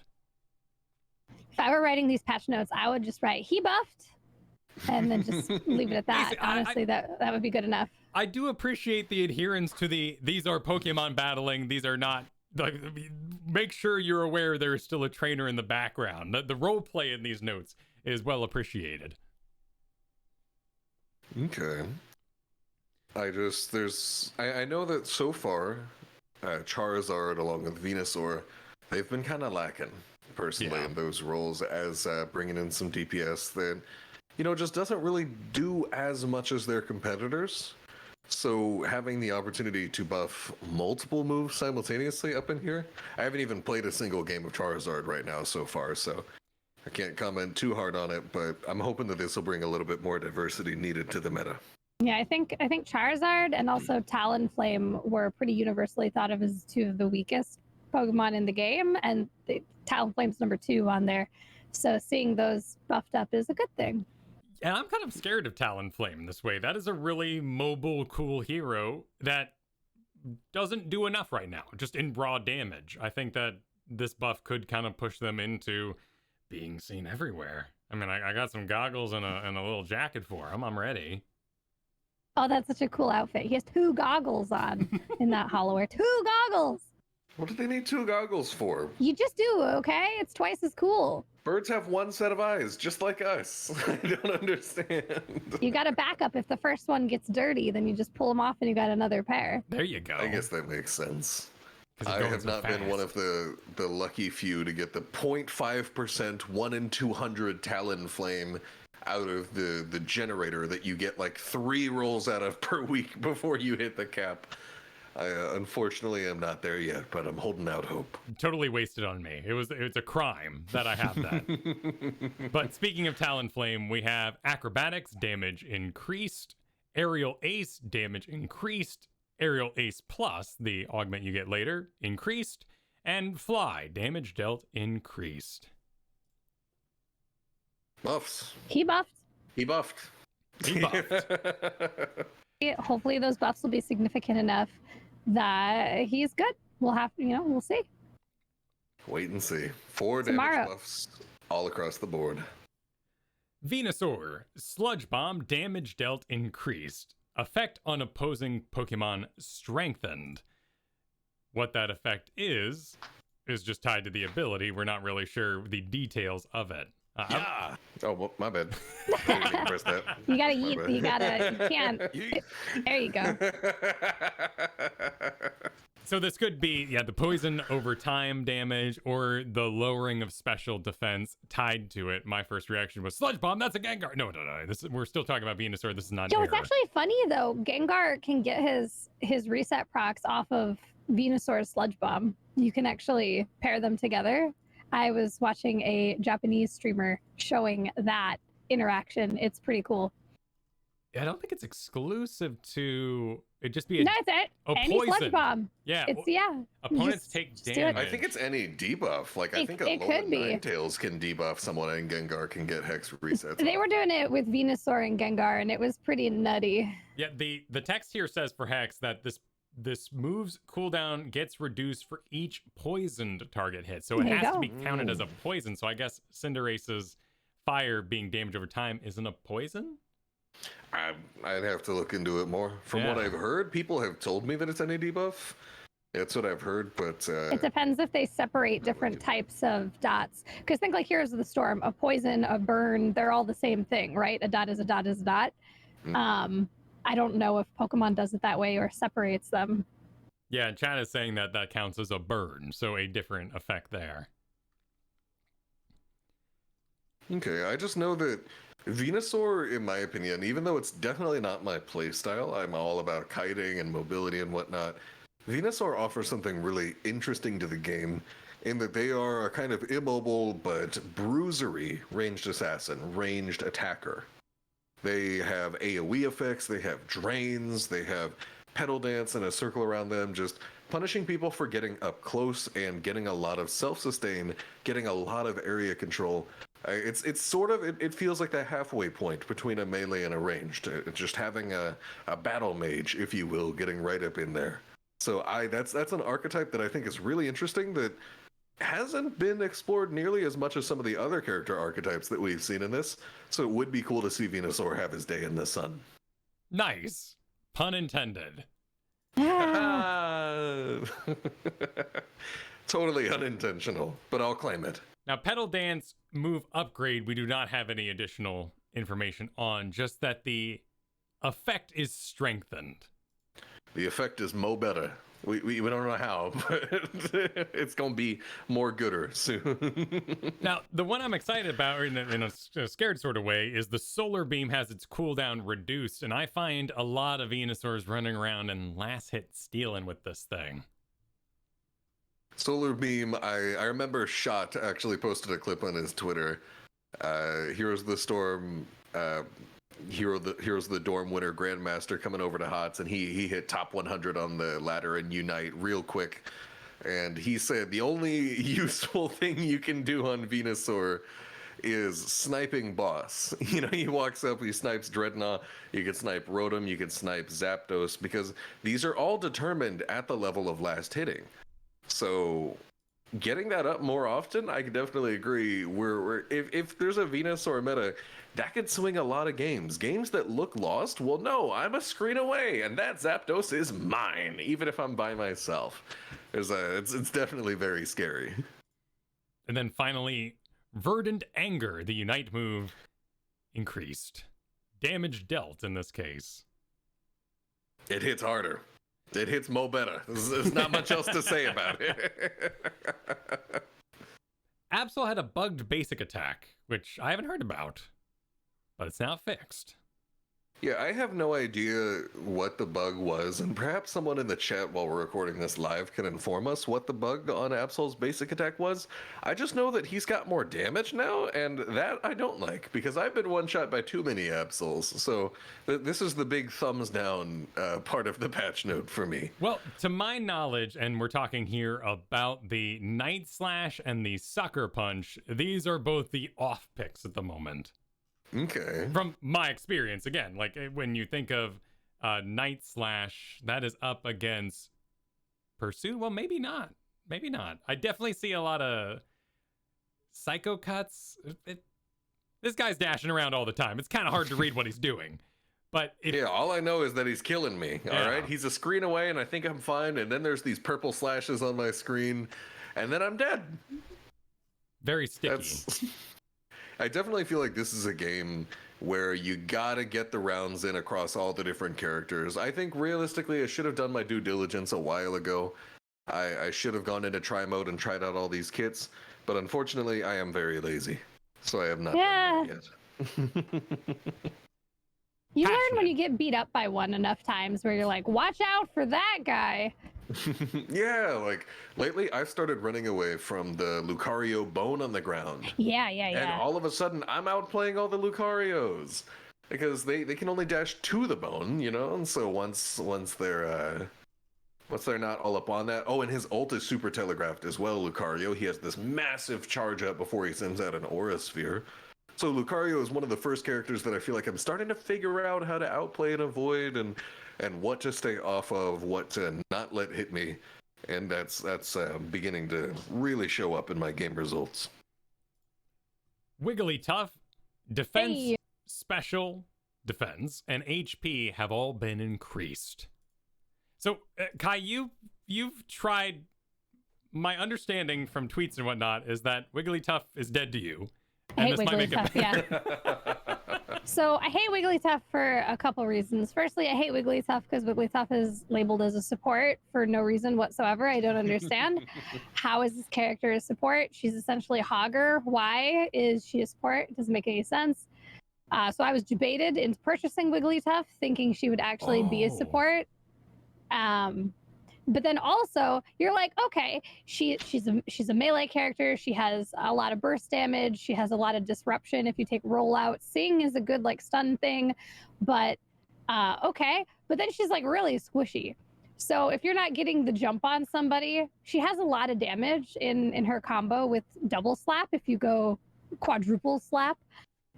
If I were writing these patch notes, I would just write he buffed and then just leave it at that. Honestly, that would be good enough. I do appreciate the adherence to these are Pokemon battling, these are not. Make sure you're aware there is still a trainer in the background. The role play in these notes is well appreciated. Okay. I know that so far, Charizard along with Venusaur, they've been kind of lacking personally in those roles as bringing in some DPS that, just doesn't really do as much as their competitors. So having the opportunity to buff multiple moves simultaneously up in here, I haven't even played a single game of Charizard right now so far, so I can't comment too hard on it, but I'm hoping that this will bring a little bit more diversity needed to the meta. Yeah, I think Charizard and also Talonflame were pretty universally thought of as two of the weakest Pokemon in the game, and Talonflame's number 2 on there. So seeing those buffed up is a good thing. And I'm kind of scared of Talonflame this way. That is a really mobile, cool hero that doesn't do enough right now, just in raw damage. I think that this buff could kind of push them into being seen everywhere. I mean, I got some goggles and a little jacket for him. I'm ready. Oh, that's such a cool outfit. He has 2 goggles on in that Hollower. 2 goggles! What do they need 2 goggles for? You just do, okay? It's twice as cool. Birds have 1 set of eyes, just like us. I don't understand. You got a backup. If the first one gets dirty, then you just pull them off and you got another pair. There you go. I guess that makes sense. I have not been one of the lucky few to get the 0.5% 1 in 200 Talonflame out of the generator that you get like 3 rolls out of per week before you hit the cap. I unfortunately am not there yet, but I'm holding out hope. Totally wasted on me. It's a crime that I have that. But speaking of Talonflame, we have Acrobatics, damage increased, Aerial Ace, damage increased, Aerial Ace Plus, the augment you get later, increased, and Fly, damage dealt increased. Buffs. He buffed. He buffed. He buffed. Hopefully those buffs will be significant enough that he's good. We'll have to, we'll see. Wait and see. 4 Tomorrow. damage buffs all across the board. Venusaur, Sludge Bomb, damage dealt increased. Effect on opposing Pokemon strengthened. What that effect is just tied to the ability. We're not really sure the details of it. Yeah. Oh, well, my bad. I didn't mean to press that. You gotta eat. You can't. There you go. So this could be, the poison over time damage or the lowering of special defense tied to it. My first reaction was Sludge Bomb. That's a Gengar. No. We're still talking about Venusaur. This is not. Yo, it's actually funny though. Gengar can get his reset procs off of Venusaur's Sludge Bomb. You can actually pair them together. I was watching a Japanese streamer showing that interaction. It's pretty cool. I don't think it's exclusive to. It'd just be a. That's it. Any poison. Sludge Bomb. Yeah. Opponents Opponents take damage. I think it's any debuff. Like, I think a Alolan Ninetales can debuff someone and Gengar can get hex resets. They were doing it with Venusaur and Gengar, and it was pretty nutty. Yeah, the text here says for Hex that this move's cooldown gets reduced for each poisoned target hit. So it has to be counted as a poison. So I guess Cinderace's fire being damage over time isn't a poison? I'd have to look into it more. From what I've heard, people have told me that it's any debuff. That's what I've heard, but... it depends if they separate different types of dots. Because think like Heroes of the Storm, a poison, a burn, they're all the same thing, right? A dot is a dot is a dot. I don't know if Pokemon does it that way or separates them. Yeah, chat is saying that counts as a burn, so a different effect there. Okay, I just know that Venusaur, in my opinion, even though it's definitely not my playstyle, I'm all about kiting and mobility and whatnot, Venusaur offers something really interesting to the game in that they are a kind of immobile but bruisery ranged assassin, ranged attacker. They have AoE effects, they have drains, they have pedal dance and a circle around them, just punishing people for getting up close and getting a lot of self-sustain, getting a lot of area control. It's sort of, it feels like that halfway point between a melee and a ranged. Just having a battle mage, if you will, getting right up in there. So that's an archetype that I think is really interesting that hasn't been explored nearly as much as some of the other character archetypes that we've seen in this. So it would be cool to see Venusaur have his day in the sun. Nice. Pun intended. Totally unintentional, but I'll claim it. Now, Pedal Dance move upgrade, we do not have any additional information on, just that the effect is strengthened. The effect is mo better. We don't know how, but it's gonna be more gooder soon. Now, the one I'm excited about, in a scared sort of way, is the Solar Beam has its cooldown reduced, and I find a lot of Venusaurs running around and last hit stealing with this thing. Solar Beam, I remember Shot actually posted a clip on his Twitter. Heroes of the Storm, Heroes of the Dorm winner Grandmaster coming over to HOTS, and he hit top 100 on the ladder in Unite real quick. And he said the only useful thing you can do on Venusaur is sniping boss. You know, he walks up, he snipes Dreadnought, you can snipe Rotom, you can snipe Zapdos, because these are all determined at the level of last hitting. So getting that up more often, I can definitely agree. If there's a Venusaur meta, that could swing a lot of games. Games that look lost, well, no, I'm a screen away, and that Zapdos is mine, even if I'm by myself. It's definitely very scary. And then finally, Verdant Anger, the Unite move, increased. Damage dealt in this case. It hits harder. It hits Mo better. There's not much else to say about it. Absol had a bugged basic attack, which I haven't heard about, but it's now fixed. Yeah, I have no idea what the bug was, and perhaps someone in the chat while we're recording this live can inform us what the bug on Absol's basic attack was. I just know that he's got more damage now, and that I don't like, because I've been one-shot by too many Absols, so this is the big thumbs down part of the patch note for me. Well, to my knowledge, and we're talking here about the Night Slash and the Sucker Punch, these are both the off picks at the moment. Okay. From my experience, again, like when you think of Night Slash, that is up against Pursue. Well, maybe not. Maybe not. I definitely see a lot of Psycho Cuts. This guy's dashing around all the time. It's kind of hard to read what he's doing. But yeah, all I know is that he's killing me. Yeah. All right, he's a screen away, and I think I'm fine. And then there's these purple slashes on my screen, and then I'm dead. Very sticky. I definitely feel like this is a game where you gotta get the rounds in across all the different characters. I think realistically, I should have done my due diligence a while ago. I should have gone into try mode and tried out all these kits, but unfortunately, I am very lazy, so I have not done that yet. You learn when you get beat up by one enough times where you're like, watch out for that guy. Yeah, like lately I've started running away from the Lucario bone on the ground. Yeah. And all of a sudden I'm out playing all the Lucarios because they can only dash to the bone, you know? And so once they're not all up on that. Oh, and his ult is super telegraphed as well, Lucario. He has this massive charge up before he sends out an Aura Sphere. So Lucario is one of the first characters that I feel like I'm starting to figure out how to outplay and avoid, and what to stay off of, what to not let hit me, and that's beginning to really show up in my game results. Wigglytuff, defense, special, defense, and HP have all been increased. So, Kai, you've tried. My understanding from tweets and whatnot is that Wigglytuff is dead to you. I hate Wigglytuff, yeah. So I hate Wigglytuff for a couple reasons. Firstly, I hate Wigglytuff because Wigglytuff is labeled as a support for no reason whatsoever. I don't understand. How is this character a support? She's essentially Hogger. Why is she a support? It doesn't make any sense. So I was debated into purchasing Wigglytuff, thinking she would actually be a support. But then also, you're like, okay, she's a melee character. She has a lot of burst damage. She has a lot of disruption if you take rollout. Sing is a good like stun thing, but okay. But then she's like really squishy. So if you're not getting the jump on somebody, she has a lot of damage in her combo with double slap. If you go quadruple slap,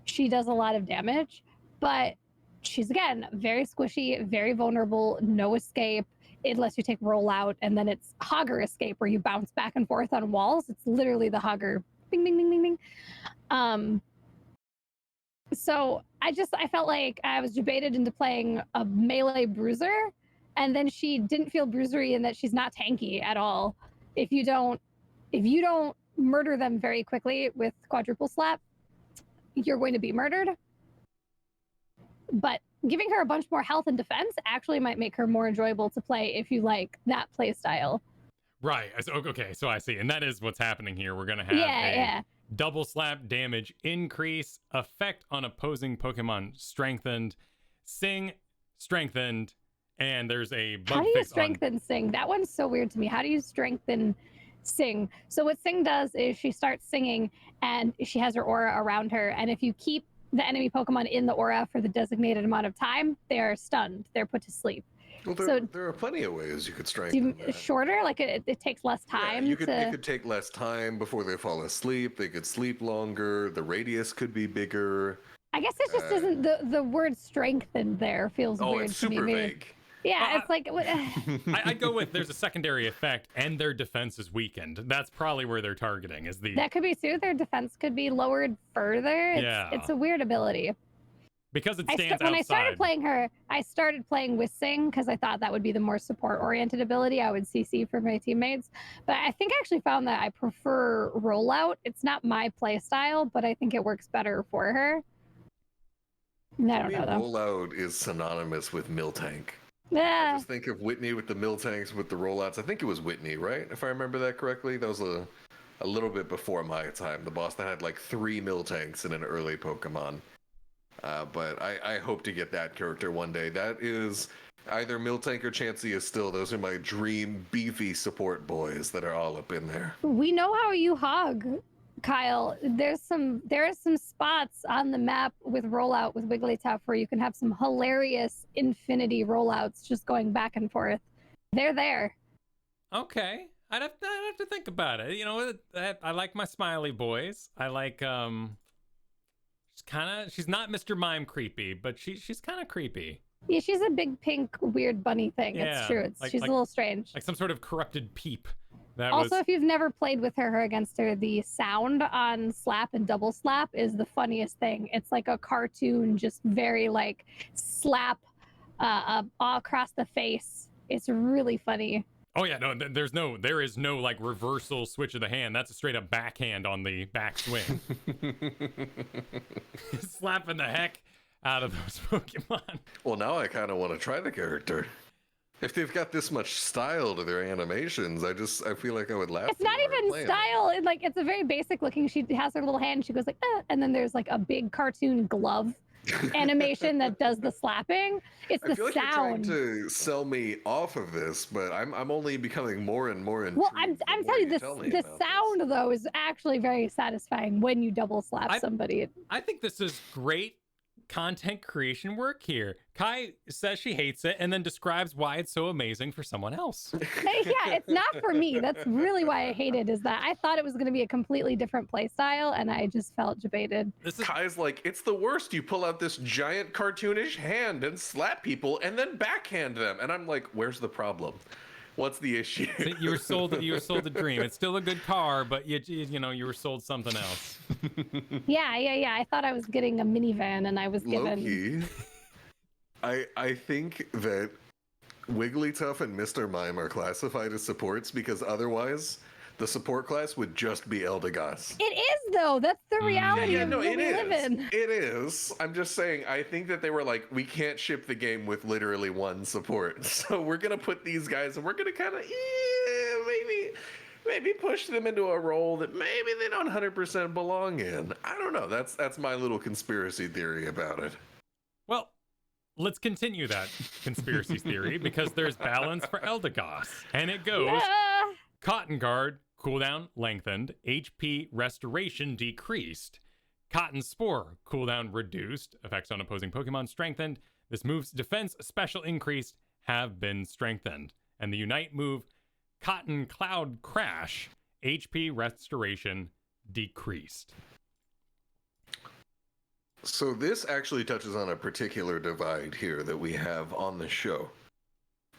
she does a lot of damage. But she's again very squishy, very vulnerable, no escape. Unless you take rollout, and then it's Hogger escape where you bounce back and forth on walls. It's literally the Hogger bing, bing, bing, bing, bing. So I felt like I was debated into playing a melee bruiser, and then she didn't feel bruisery in that she's not tanky at all. If you don't murder them very quickly with quadruple slap, you're going to be murdered. But giving her a bunch more health and defense actually might make her more enjoyable to play if you like that play style. Right. Okay, so I see. And that is what's happening here. We're going to have Yeah. double slap damage increase, effect on opposing Pokemon strengthened, Sing strengthened, and there's a bug How do you fix strengthen Sing? That one's so weird to me. How do you strengthen Sing? So what Sing does is she starts singing and she has her aura around her, and if you keep the enemy Pokemon in the aura for the designated amount of time, they're stunned. They're put to sleep. Well, there are plenty of ways you could strengthen that. Shorter, like it takes less time. Yeah, it could take less time before they fall asleep. They could sleep longer. The radius could be bigger. I guess it just isn't the word strengthened there feels weird it's to me. super vague. Yeah, it's like I'd go with there's a secondary effect and their defense is weakened. That's probably where they're targeting is the that could be too. Their defense could be lowered further. It's a weird ability. Because it stands when outside. I started playing her, I started playing with Sing because I thought that would be the more support-oriented ability. I would CC for my teammates. But I think I actually found that I prefer Rollout. It's not my play style, but I think it works better for her. I don't know, though. Rollout is synonymous with Miltank. Yeah. I just think of Whitney with the Miltanks with the rollouts. I think it was Whitney, right? If I remember that correctly. That was a little bit before my time. The boss that had like 3 Miltanks in an early Pokemon. But I hope to get that character one day. That is either Miltank or Chansey is still. Those are my dream beefy support boys that are all up in there. We know how you hog, Kyle. There are some spots on the map with Rollout with Wigglytuff where you can have some hilarious infinity rollouts just going back and forth. They're there. Okay. I'd have to think about it. You know, I like my smiley boys. I like she's not Mr. Mime creepy, but she's kind of creepy. Yeah, she's a big pink weird bunny thing. Yeah, it's true. She's a little strange. Like some sort of corrupted peep. If you've never played with her or against her, the sound on slap and double slap is the funniest thing. It's like a cartoon, just very like slap all across the face. It's really funny. Oh yeah, no, there is no like reversal switch of the hand. That's a straight up backhand on the backswing. Slapping the heck out of those Pokemon. Well, now I kind of want to try the character. If they've got this much style to their animations, I feel like I would laugh. It's not even style. It's a very basic looking. She has her little hand. She goes like, and then there's like a big cartoon glove animation that does the slapping. It's the I feel like sound. You're trying to sell me off of this, but I'm only becoming more and more intrigued. Well, I'm telling you, the sound though is actually very satisfying when you double slap somebody. I think this is great content creation work here. Kai says she hates it and then describes why it's so amazing for someone else. Yeah, it's not for me. That's really why I hate it, is that I thought it was going to be a completely different play style and I just felt debated. Kai's like, it's the worst. You pull out this giant cartoonish hand and slap people and then backhand them. And I'm like, where's the problem? What's the issue? You were sold a dream. It's still a good car, but you were sold something else. Yeah. I thought I was getting a minivan, and I was given. Low-key, I think that Wigglytuff and Mr. Mime are classified as supports because otherwise the support class would just be Eldegoss. It is though. That's the reality of what we live in. It is. I'm just saying. I think that they were like, we can't ship the game with literally one support, so we're gonna put these guys, and we're gonna kind of maybe push them into a role that maybe they don't 100% belong in. I don't know. That's my little conspiracy theory about it. Well, let's continue that conspiracy theory because there's balance for Eldegoss, and it goes Cotton Guard. Cooldown lengthened, HP restoration decreased. Cotton Spore, cooldown reduced, effects on opposing Pokemon strengthened. This move's defense special increased have been strengthened. And the Unite move, Cotton Cloud Crash, HP restoration decreased. So this actually touches on a particular divide here that we have on the show.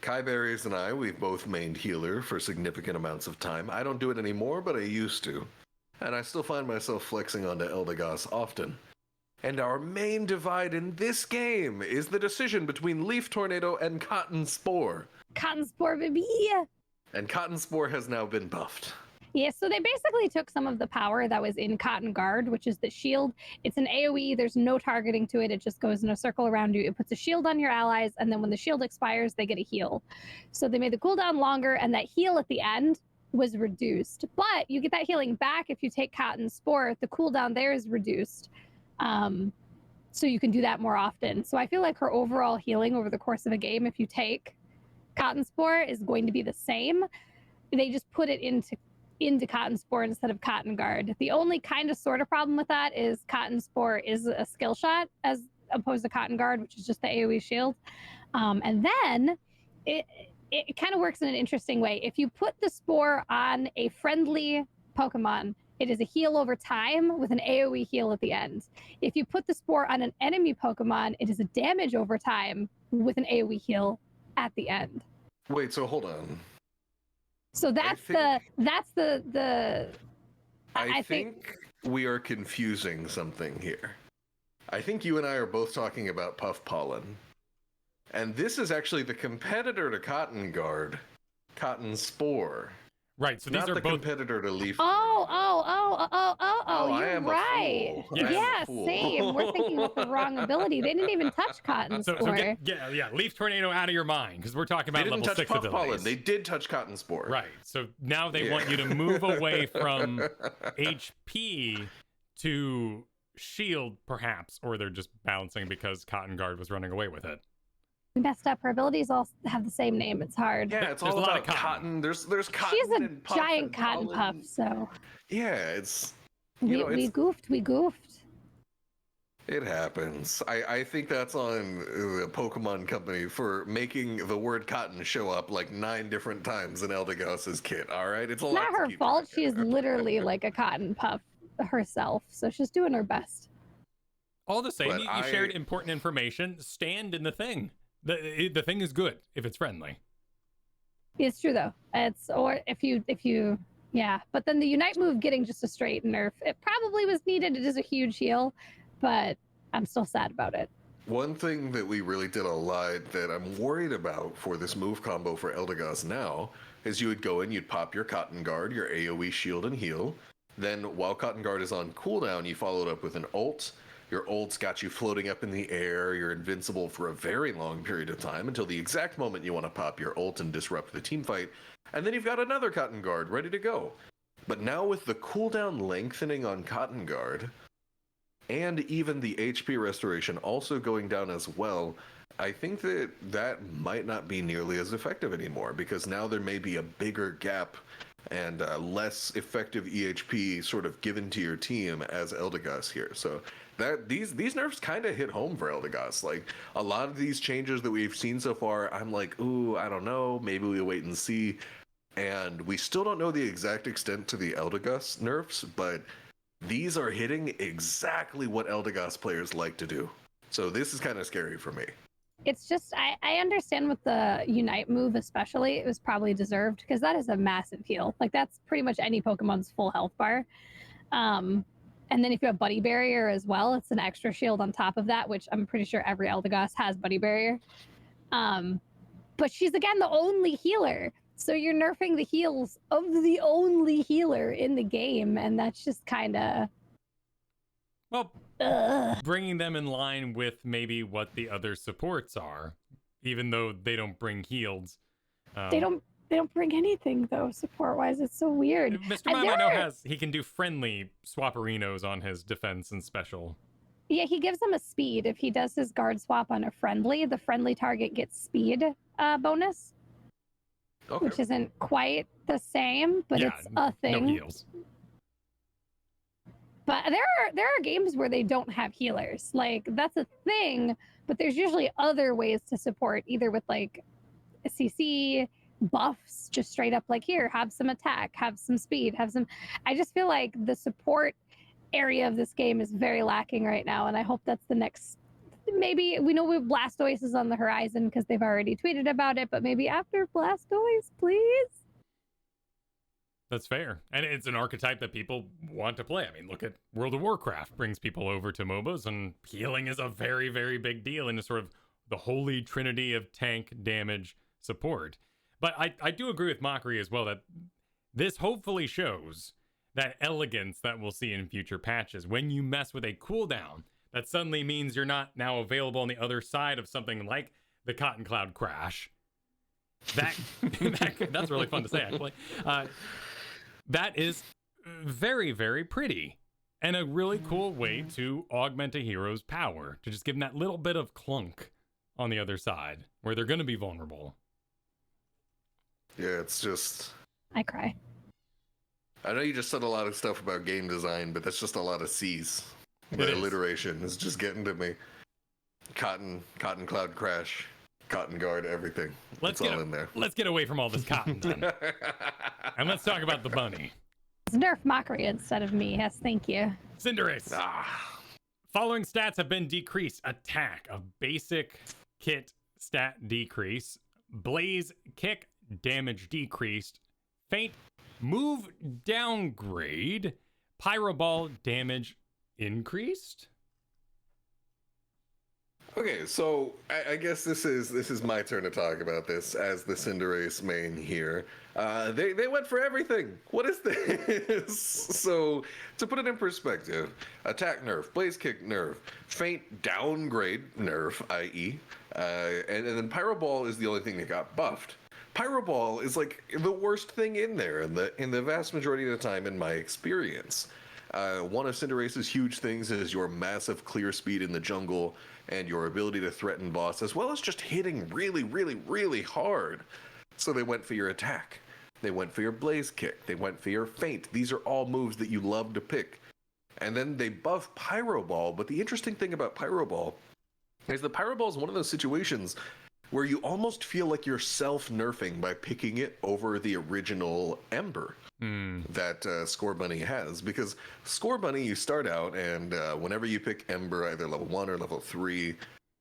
Kiyeberries and I, we've both mained healer for significant amounts of time. I don't do it anymore, but I used to. And I still find myself flexing onto Eldegoss often. And our main divide in this game is the decision between Leaf Tornado and Cotton Spore. Cotton Spore, baby. And Cotton Spore has now been buffed. Yeah, so they basically took some of the power that was in Cotton Guard, which is the shield. It's an AoE, there's no targeting to it, it just goes in a circle around you. It puts a shield on your allies, and then when the shield expires, they get a heal. So they made the cooldown longer, and that heal at the end was reduced. But you get that healing back if you take Cotton Spore. The cooldown there is reduced. So you can do that more often. So I feel like her overall healing over the course of a game, if you take Cotton Spore, is going to be the same. They just put it into Cotton Spore instead of Cotton Guard. The only kind of sort of problem with that is Cotton Spore is a skill shot as opposed to Cotton Guard, which is just the AoE shield. And then it kind of works in an interesting way. If you put the Spore on a friendly Pokemon, it is a heal over time with an AoE heal at the end. If you put the Spore on an enemy Pokemon, it is a damage over time with an AoE heal at the end. Wait, so hold on. So that's I think we are confusing something here. I think you and I are both talking about Puff Pollen. And this is actually the competitor to Cotton Guard, Cotton Spore. Right, so these Not are the both competitor to Leaf. You're right. Yeah, same. We're thinking about the wrong ability. They didn't even touch Cotton Spore. So yeah, Leaf Tornado out of your mind, because we're talking about They didn't level touch 6 Puff abilities. Pollen. They did touch Cotton Spore. Right, so now they want you to move away from HP to shield, perhaps, or they're just balancing because Cotton Guard was running away with it. We messed up. Her abilities all have the same name. It's hard. Yeah, it's There's all a lot about of cotton. There's cotton. She's a and puff giant and cotton pollen. puff, so Yeah, it's we goofed. We goofed. It happens. I think that's on the Pokemon Company for making the word cotton show up like 9 different times in Eldegoss's kit. All right, it's a lot. Not to her keep fault. track She is of. literally like a cotton puff herself, so she's doing her best. All the same, But you shared important information. Stand in the thing. The thing is good if it's friendly. It's true though. If you yeah. But then the Unite move getting just a straight nerf, it probably was needed. It is a huge heal, but I'm still sad about it. One thing that we really did a lot that I'm worried about for this move combo for Eldegoss now is you would go in, you'd pop your Cotton Guard, your AoE shield and heal. Then while Cotton Guard is on cooldown, you follow it up with an ult. Your ult's got you floating up in the air. You're invincible for a very long period of time until the exact moment you want to pop your ult and disrupt the team fight. And then you've got another Cotton Guard ready to go. But now with the cooldown lengthening on Cotton Guard, and even the HP restoration also going down as well, I think that might not be nearly as effective anymore, because now there may be a bigger gap and less effective EHP sort of given to your team as Eldegoss here. So these nerfs kind of hit home for Eldegoss. Like a lot of these changes that we've seen so far, I'm like, ooh, I don't know. Maybe we'll wait and see. And we still don't know the exact extent to the Eldegoss nerfs, but these are hitting exactly what Eldegoss players like to do. So this is kind of scary for me. It's just I understand with the Unite move especially, it was probably deserved because that is a massive heal. Like that's pretty much any Pokemon's full health bar. And then if you have Buddy Barrier as well, it's an extra shield on top of that, which I'm pretty sure every Eldegoss has Buddy Barrier. But she's again the only healer. So you're nerfing the heals of the only healer in the game, and that's just kind of bringing them in line with maybe what the other supports are, even though they don't bring heals. They don't bring anything though, support wise. It's so weird. Mr. Mime I know he can do friendly Swapperinos on his defense and special. Yeah, he gives them a speed. If he does his guard swap on a friendly, the friendly target gets speed bonus. Okay. Which isn't quite the same, but it's a thing. No heals. But there are games where they don't have healers. Like that's a thing, but there's usually other ways to support, either with like CC buffs, just straight up like here, have some attack, have some speed, have some. I just feel like the support area of this game is very lacking right now, and I hope that's the next. Maybe we know Blastoise is on the horizon because they've already tweeted about it, but maybe after Blastoise, please. That's fair. And it's an archetype that people want to play. I mean, look at World of Warcraft brings people over to MOBAs, and healing is a very, very big deal in sort of the holy trinity of tank, damage, support. But I do agree with Mochrie as well that This hopefully shows that elegance that we'll see in future patches. When you mess with a cooldown, that suddenly means you're not now available on the other side of something like the Cotton Cloud Crash. That's really fun to say, actually. That is very, very pretty. And a really cool way to augment a hero's power, to just give them that little bit of clunk on the other side, where they're going to be vulnerable. Yeah, it's just... I cry. I know you just said a lot of stuff about game design, but that's just a lot of C's. The alliteration is just getting to me. Cotton Cloud Crash, Cotton Guard, everything. It's all in there. Let's get away from all this cotton, then. And let's talk about the bunny. It's Nerf Mochrie instead of me. Yes, thank you. Cinderace. Following stats have been decreased. Attack, a basic kit stat decrease. Blaze kick, damage decreased. Faint, move downgrade. Pyro Ball, damage increased. Okay, so I guess this is my turn to talk about this as the Cinderace main here. They went for everything. What is this? So to put it in perspective, attack nerf, blaze kick nerf, faint downgrade nerf, i.e., and then Pyro Ball is the only thing that got buffed. Pyro Ball is like the worst thing in there in the vast majority of the time in my experience. One of Cinderace's huge things is your massive clear speed in the jungle and your ability to threaten boss, as well as just hitting really, really, really hard. So they went for your attack. They went for your blaze kick. They went for your feint. These are all moves that you love to pick. And then they buff Pyro Ball, but the interesting thing about Pyro Ball is that Pyro Ball is one of those situations where you almost feel like you're self-nerfing by picking it over the original Ember that Scorbunny has. Because Scorbunny, you start out, and whenever you pick Ember, either level 1 or level 3,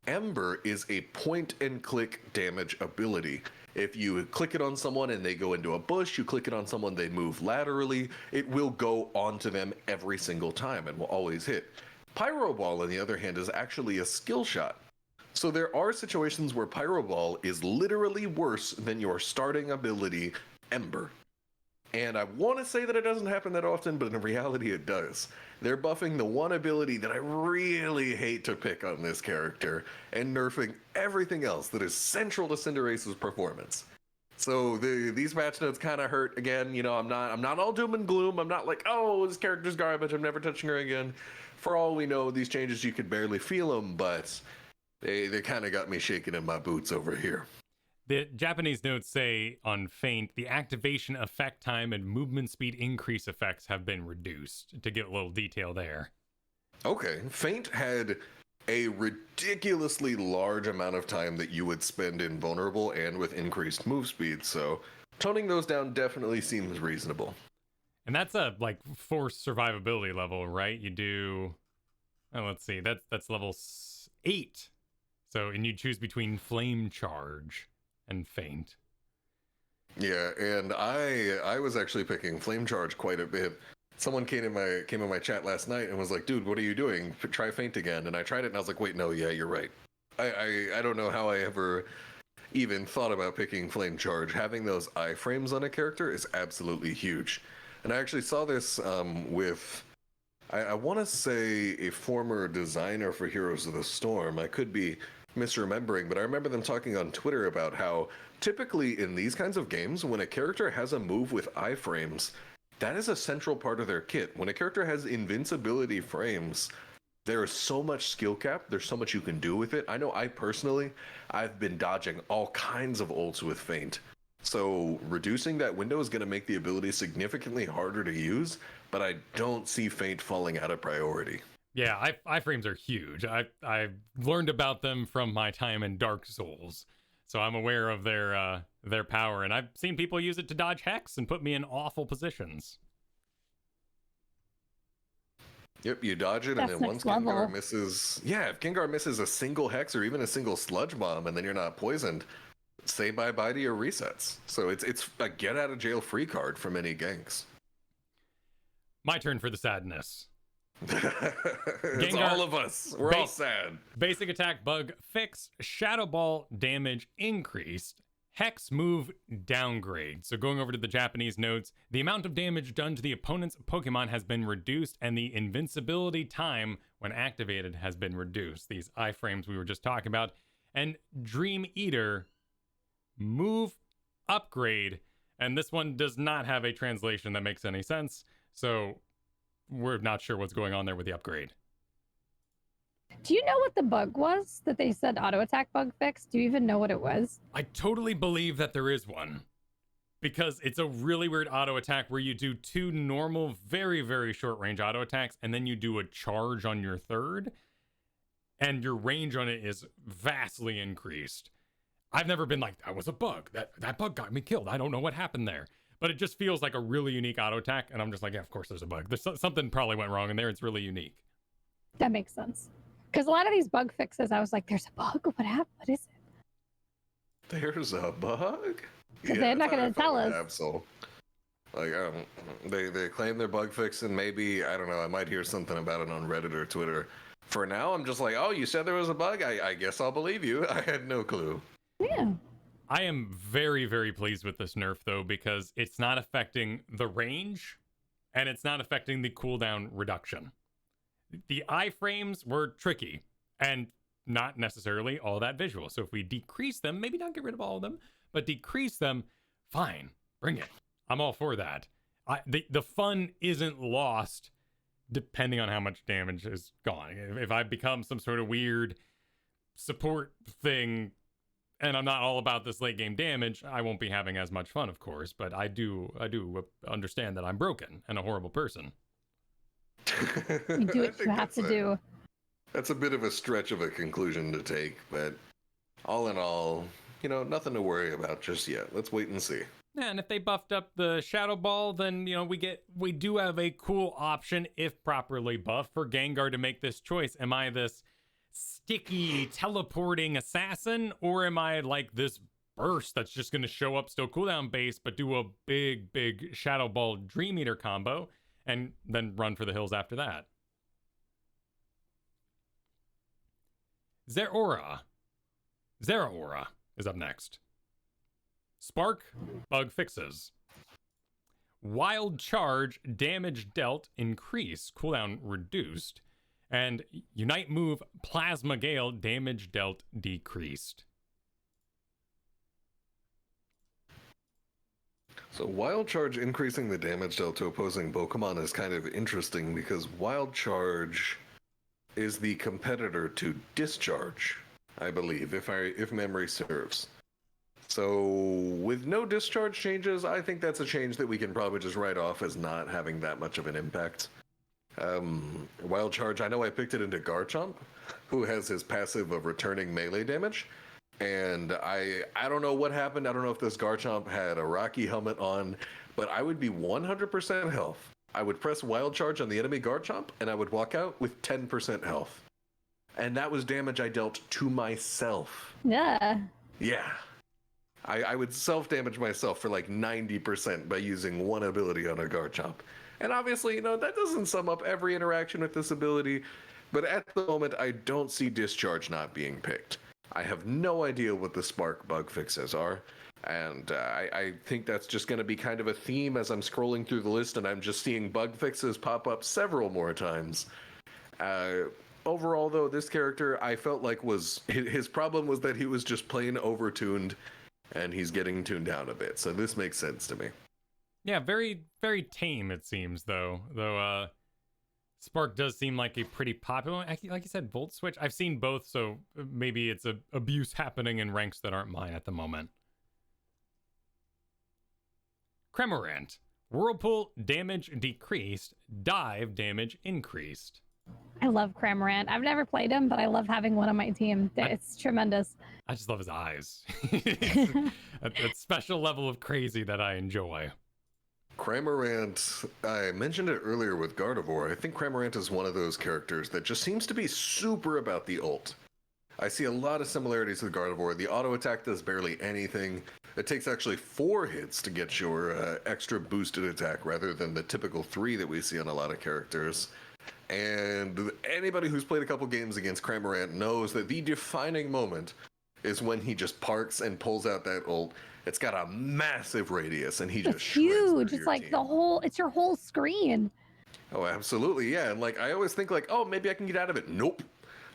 Ember is a point-and-click damage ability. If you click it on someone and they go into a bush, you click it on someone, they move laterally, it will go onto them every single time and will always hit. Pyro Ball, on the other hand, is actually a skill shot. So there are situations where Pyro Ball is literally worse than your starting ability, Ember. And I want to say that it doesn't happen that often, but in reality it does. They're buffing the one ability that I really hate to pick on this character, and nerfing everything else that is central to Cinderace's performance. So these patch notes kind of hurt. Again, you know, I'm not all doom and gloom. I'm not like, oh, this character's garbage, I'm never touching her again. For all we know, these changes, you could barely feel them, but they kind of got me shaking in my boots over here. The Japanese notes say on Feint, the activation effect time and movement speed increase effects have been reduced, to get a little detail there. Okay, Feint had a ridiculously large amount of time that you would spend in vulnerable and with increased move speed, so toning those down definitely seems reasonable. And that's a, like, forced survivability level, right? You do, oh, let's see, that's level 8. So, and you choose between Flame Charge and Feint. Yeah, and I was actually picking Flame Charge quite a bit. Someone came in my chat last night and was like, dude, what are you doing? Try Feint again. And I tried it and I was like, wait, no, yeah, you're right. I don't know how I ever even thought about picking Flame Charge. Having those iframes on a character is absolutely huge. And I actually saw this with, I want to say, a former designer for Heroes of the Storm. I could be misremembering, but I remember them talking on Twitter about how typically in these kinds of games, when a character has a move with iframes, that is a central part of their kit. When a character has invincibility frames, there is so much skill cap, there's so much you can do with it. I know I've been dodging all kinds of ults with Feint. So reducing that window is going to make the ability significantly harder to use, but I don't see Feint falling out of priority. Yeah, iframes are huge. I've learned about them from my time in Dark Souls, so I'm aware of their power, and I've seen people use it to dodge Hex and put me in awful positions. Yep, you dodge it, That's and then once next level. Gengar misses... Yeah, if Gengar misses a single Hex or even a single Sludge Bomb, and then you're not poisoned, say bye-bye to your resets. So it's a get-out-of-jail-free card for many ganks. My turn for the sadness. It's all of us. We're all sad. Basic attack bug fixed. Shadow Ball damage increased. Hex move downgrade. So going over to the Japanese notes, the amount of damage done to the opponent's Pokemon has been reduced and the invincibility time when activated has been reduced. These iframes we were just talking about. And Dream Eater move upgrade. And this one does not have a translation that makes any sense. So we're not sure what's going on there with the upgrade. Do you know what the bug was that they said auto attack bug fix? Do you even know what it was? I totally believe that there is one. Because it's a really weird auto attack where you do 2 normal, very, very short range auto attacks, and then you do a charge on your third, and your range on it is vastly increased. I've never been like, that was a bug. That bug got me killed. I don't know what happened there. But it just feels like a really unique auto attack, and I'm just like, yeah, of course there's a bug. There's something probably went wrong in there. It's really unique. That makes sense. Because a lot of these bug fixes, I was like, there's a bug? What happened? What is it? There's a bug? They're not going to tell us. Absol. Like, they claim they're bug fixing. Maybe, I don't know, I might hear something about it on Reddit or Twitter. For now, I'm just like, oh, you said there was a bug? I guess I'll believe you. I had no clue. Yeah. I am very, very pleased with this nerf, though, because it's not affecting the range, and it's not affecting the cooldown reduction. The iframes were tricky, and not necessarily all that visual. So if we decrease them, maybe not get rid of all of them, but decrease them, fine, bring it. I'm all for that. The fun isn't lost depending on how much damage is gone. If I become some sort of weird support thing, and I'm not all about this late game damage, I won't be having as much fun, of course, but I do understand that I'm broken and a horrible person. You do what you have to do. That's a bit of a stretch of a conclusion to take, but all in all, nothing to worry about just yet. Let's wait and see. Yeah, and if they buffed up the Shadow Ball, then, we do have a cool option, if properly buffed, for Gengar to make this choice. Am I this sticky teleporting assassin, or am I like this burst that's just going to show up still cooldown based, but do a big Shadow Ball Dream Eater combo, and then run for the hills after that? Zeraora is up next. Spark, bug fixes. Wild Charge, damage dealt increase, cooldown reduced. And Unite move, Plasma Gale, damage dealt decreased. So Wild Charge increasing the damage dealt to opposing Pokemon is kind of interesting because Wild Charge is the competitor to Discharge, I believe, if memory serves. So with no Discharge changes, I think that's a change that we can probably just write off as not having that much of an impact. Wild Charge, I know I picked it into Garchomp, who has his passive of returning melee damage. And I don't know what happened. I don't know if this Garchomp had a Rocky helmet on, but I would be 100% health. I would press Wild Charge on the enemy Garchomp, and I would walk out with 10% health. And that was damage I dealt to myself. Yeah. Yeah. I would self-damage myself for like 90% by using one ability on a Garchomp. And obviously, that doesn't sum up every interaction with this ability, but at the moment, I don't see Discharge not being picked. I have no idea what the Spark bug fixes are, and I think that's just going to be kind of a theme as I'm scrolling through the list, and I'm just seeing bug fixes pop up several more times. Overall, though, this character, I felt like his problem was that he was just plain overtuned, and he's getting tuned down a bit, so this makes sense to me. Yeah, very, very tame, it seems, though. Spark does seem like a pretty popular one. Like you said, Volt Switch. I've seen both, so maybe it's abuse happening in ranks that aren't mine at the moment. Cramorant. Whirlpool, damage decreased. Dive, damage increased. I love Cramorant. I've never played him, but I love having one on my team. It's tremendous. I just love his eyes. a special level of crazy that I enjoy. Cramorant, I mentioned it earlier with Gardevoir. I think Cramorant is one of those characters that just seems to be super about the ult. I see a lot of similarities with Gardevoir. The auto attack does barely anything. It takes actually 4 hits to get your extra boosted attack rather than the typical 3 that we see on a lot of characters. And anybody who's played a couple games against Cramorant knows that the defining moment is when he just parks and pulls out that ult. It's got a massive radius, and he It's just shreds through huge. It's your like team. the whole. It's your whole screen. Oh, absolutely, yeah. And like I always think, like, oh, maybe I can get out of it. Nope.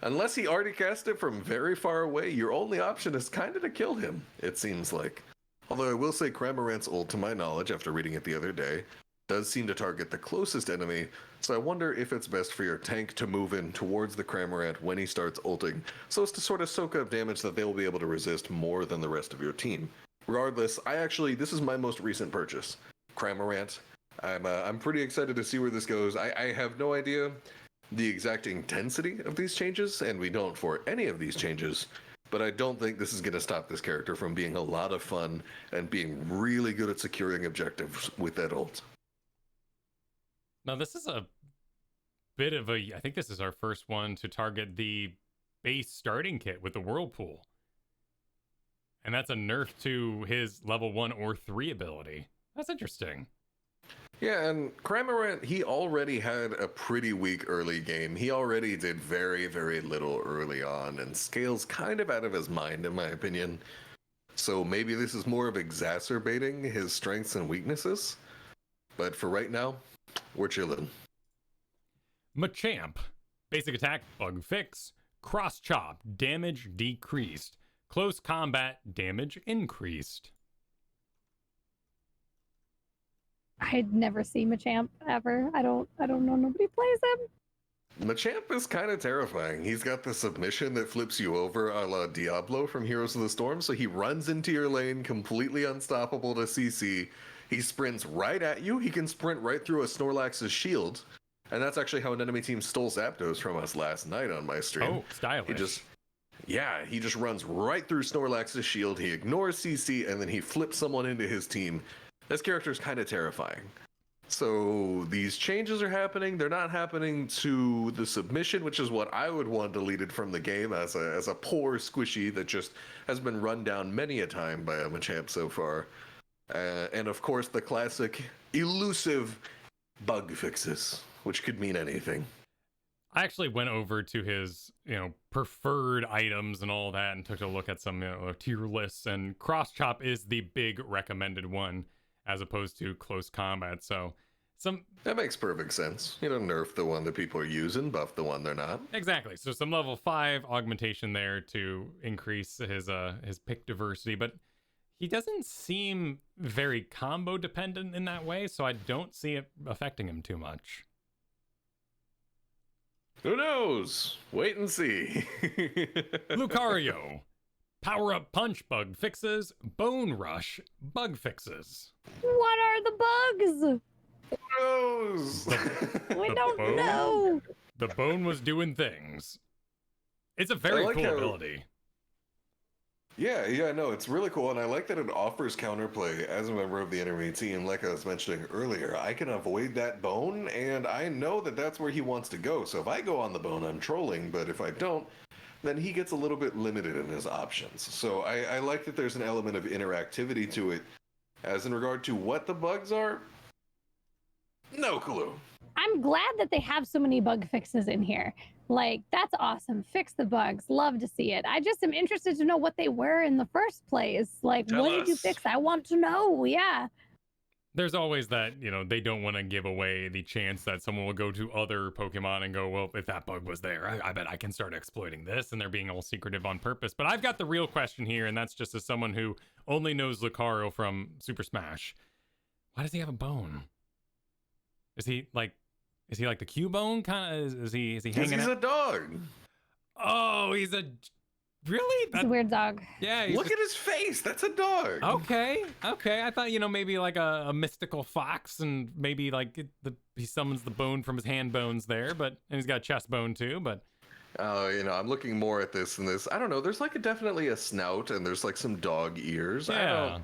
Unless he already cast it from very far away, your only option is kind of to kill him. It seems like. Although I will say, Cramorant's ult, to my knowledge, after reading it the other day, does seem to target the closest enemy. So I wonder if it's best for your tank to move in towards the Cramorant when he starts ulting, so as to sort of soak up damage that they will be able to resist more than the rest of your team. Regardless, this is my most recent purchase, Cramorant. I'm pretty excited to see where this goes. I have no idea the exact intensity of these changes, and we don't for any of these changes, but I don't think this is going to stop this character from being a lot of fun and being really good at securing objectives with that ult. Now, this is a bit of a... I think this is our first one to target the base starting kit with the Whirlpool. And that's a nerf to his level 1 or 3 ability. That's interesting. Yeah, and Cramorant, he already had a pretty weak early game. He already did very, very little early on, and scales kind of out of his mind, in my opinion. So maybe this is more of exacerbating his strengths and weaknesses. But for right now, we're chilling. Machamp. Basic attack, bug fix. Cross chop, damage decreased. Close combat, damage increased. I'd never seen Machamp ever. I don't know. Nobody plays him. Machamp is kind of terrifying. He's got the submission that flips you over a la Diablo from Heroes of the Storm. So he runs into your lane, completely unstoppable to CC. He sprints right at you. He can sprint right through a Snorlax's shield. And that's actually how an enemy team stole Zapdos from us last night on my stream. Oh, stylish. He just runs right through Snorlax's shield. He ignores CC, and then he flips someone into his team. This character is kind of terrifying. So these changes are happening. They're not happening to the submission, which is what I would want deleted from the game as a poor squishy that just has been run down many a time by a Machamp so far. And of course, the classic elusive bug fixes, which could mean anything. I actually went over to his, preferred items and all that and took a look at some tier lists, and Cross Chop is the big recommended one as opposed to close combat. So that makes perfect sense. Nerf the one that people are using, buff the one they're not. Exactly. So some level 5 augmentation there to increase his pick diversity, but he doesn't seem very combo dependent in that way, so I don't see it affecting him too much. Who knows? Wait and see. Lucario. Power up punch bug fixes. Bone rush bug fixes. What are the bugs? Who knows? We don't know. The bone was doing things. It's a very cool ability. Yeah, no, it's really cool, and I like that it offers counterplay as a member of the enemy team. Like I was mentioning earlier, I can avoid that bone, and I know that that's where he wants to go. So if I go on the bone, I'm trolling, but if I don't, then he gets a little bit limited in his options. So I like that there's an element of interactivity to it. As in regard to what the bugs are, no clue. I'm glad that they have so many bug fixes in here. Like, that's awesome. Fix the bugs. Love to see it. I just am interested to know what they were in the first place. Like, what did you fix? I want to know. Yeah. There's always that, they don't want to give away the chance that someone will go to other Pokemon and go, well, if that bug was there, I bet I can start exploiting this, and they're being all secretive on purpose. But I've got the real question here, and that's just as someone who only knows Lucario from Super Smash. Why does he have a bone? Is he like the Cubone kind of? Is he hanging out? He's a dog. Oh, really? It's a weird dog. Yeah. Look at his face. That's a dog. Okay. I thought, maybe like a mystical fox, and maybe like he summons the bone from his hand bones there, and he's got a chest bone too, but. I'm looking more at this and this. I don't know. There's definitely a snout, and there's some dog ears. Yeah.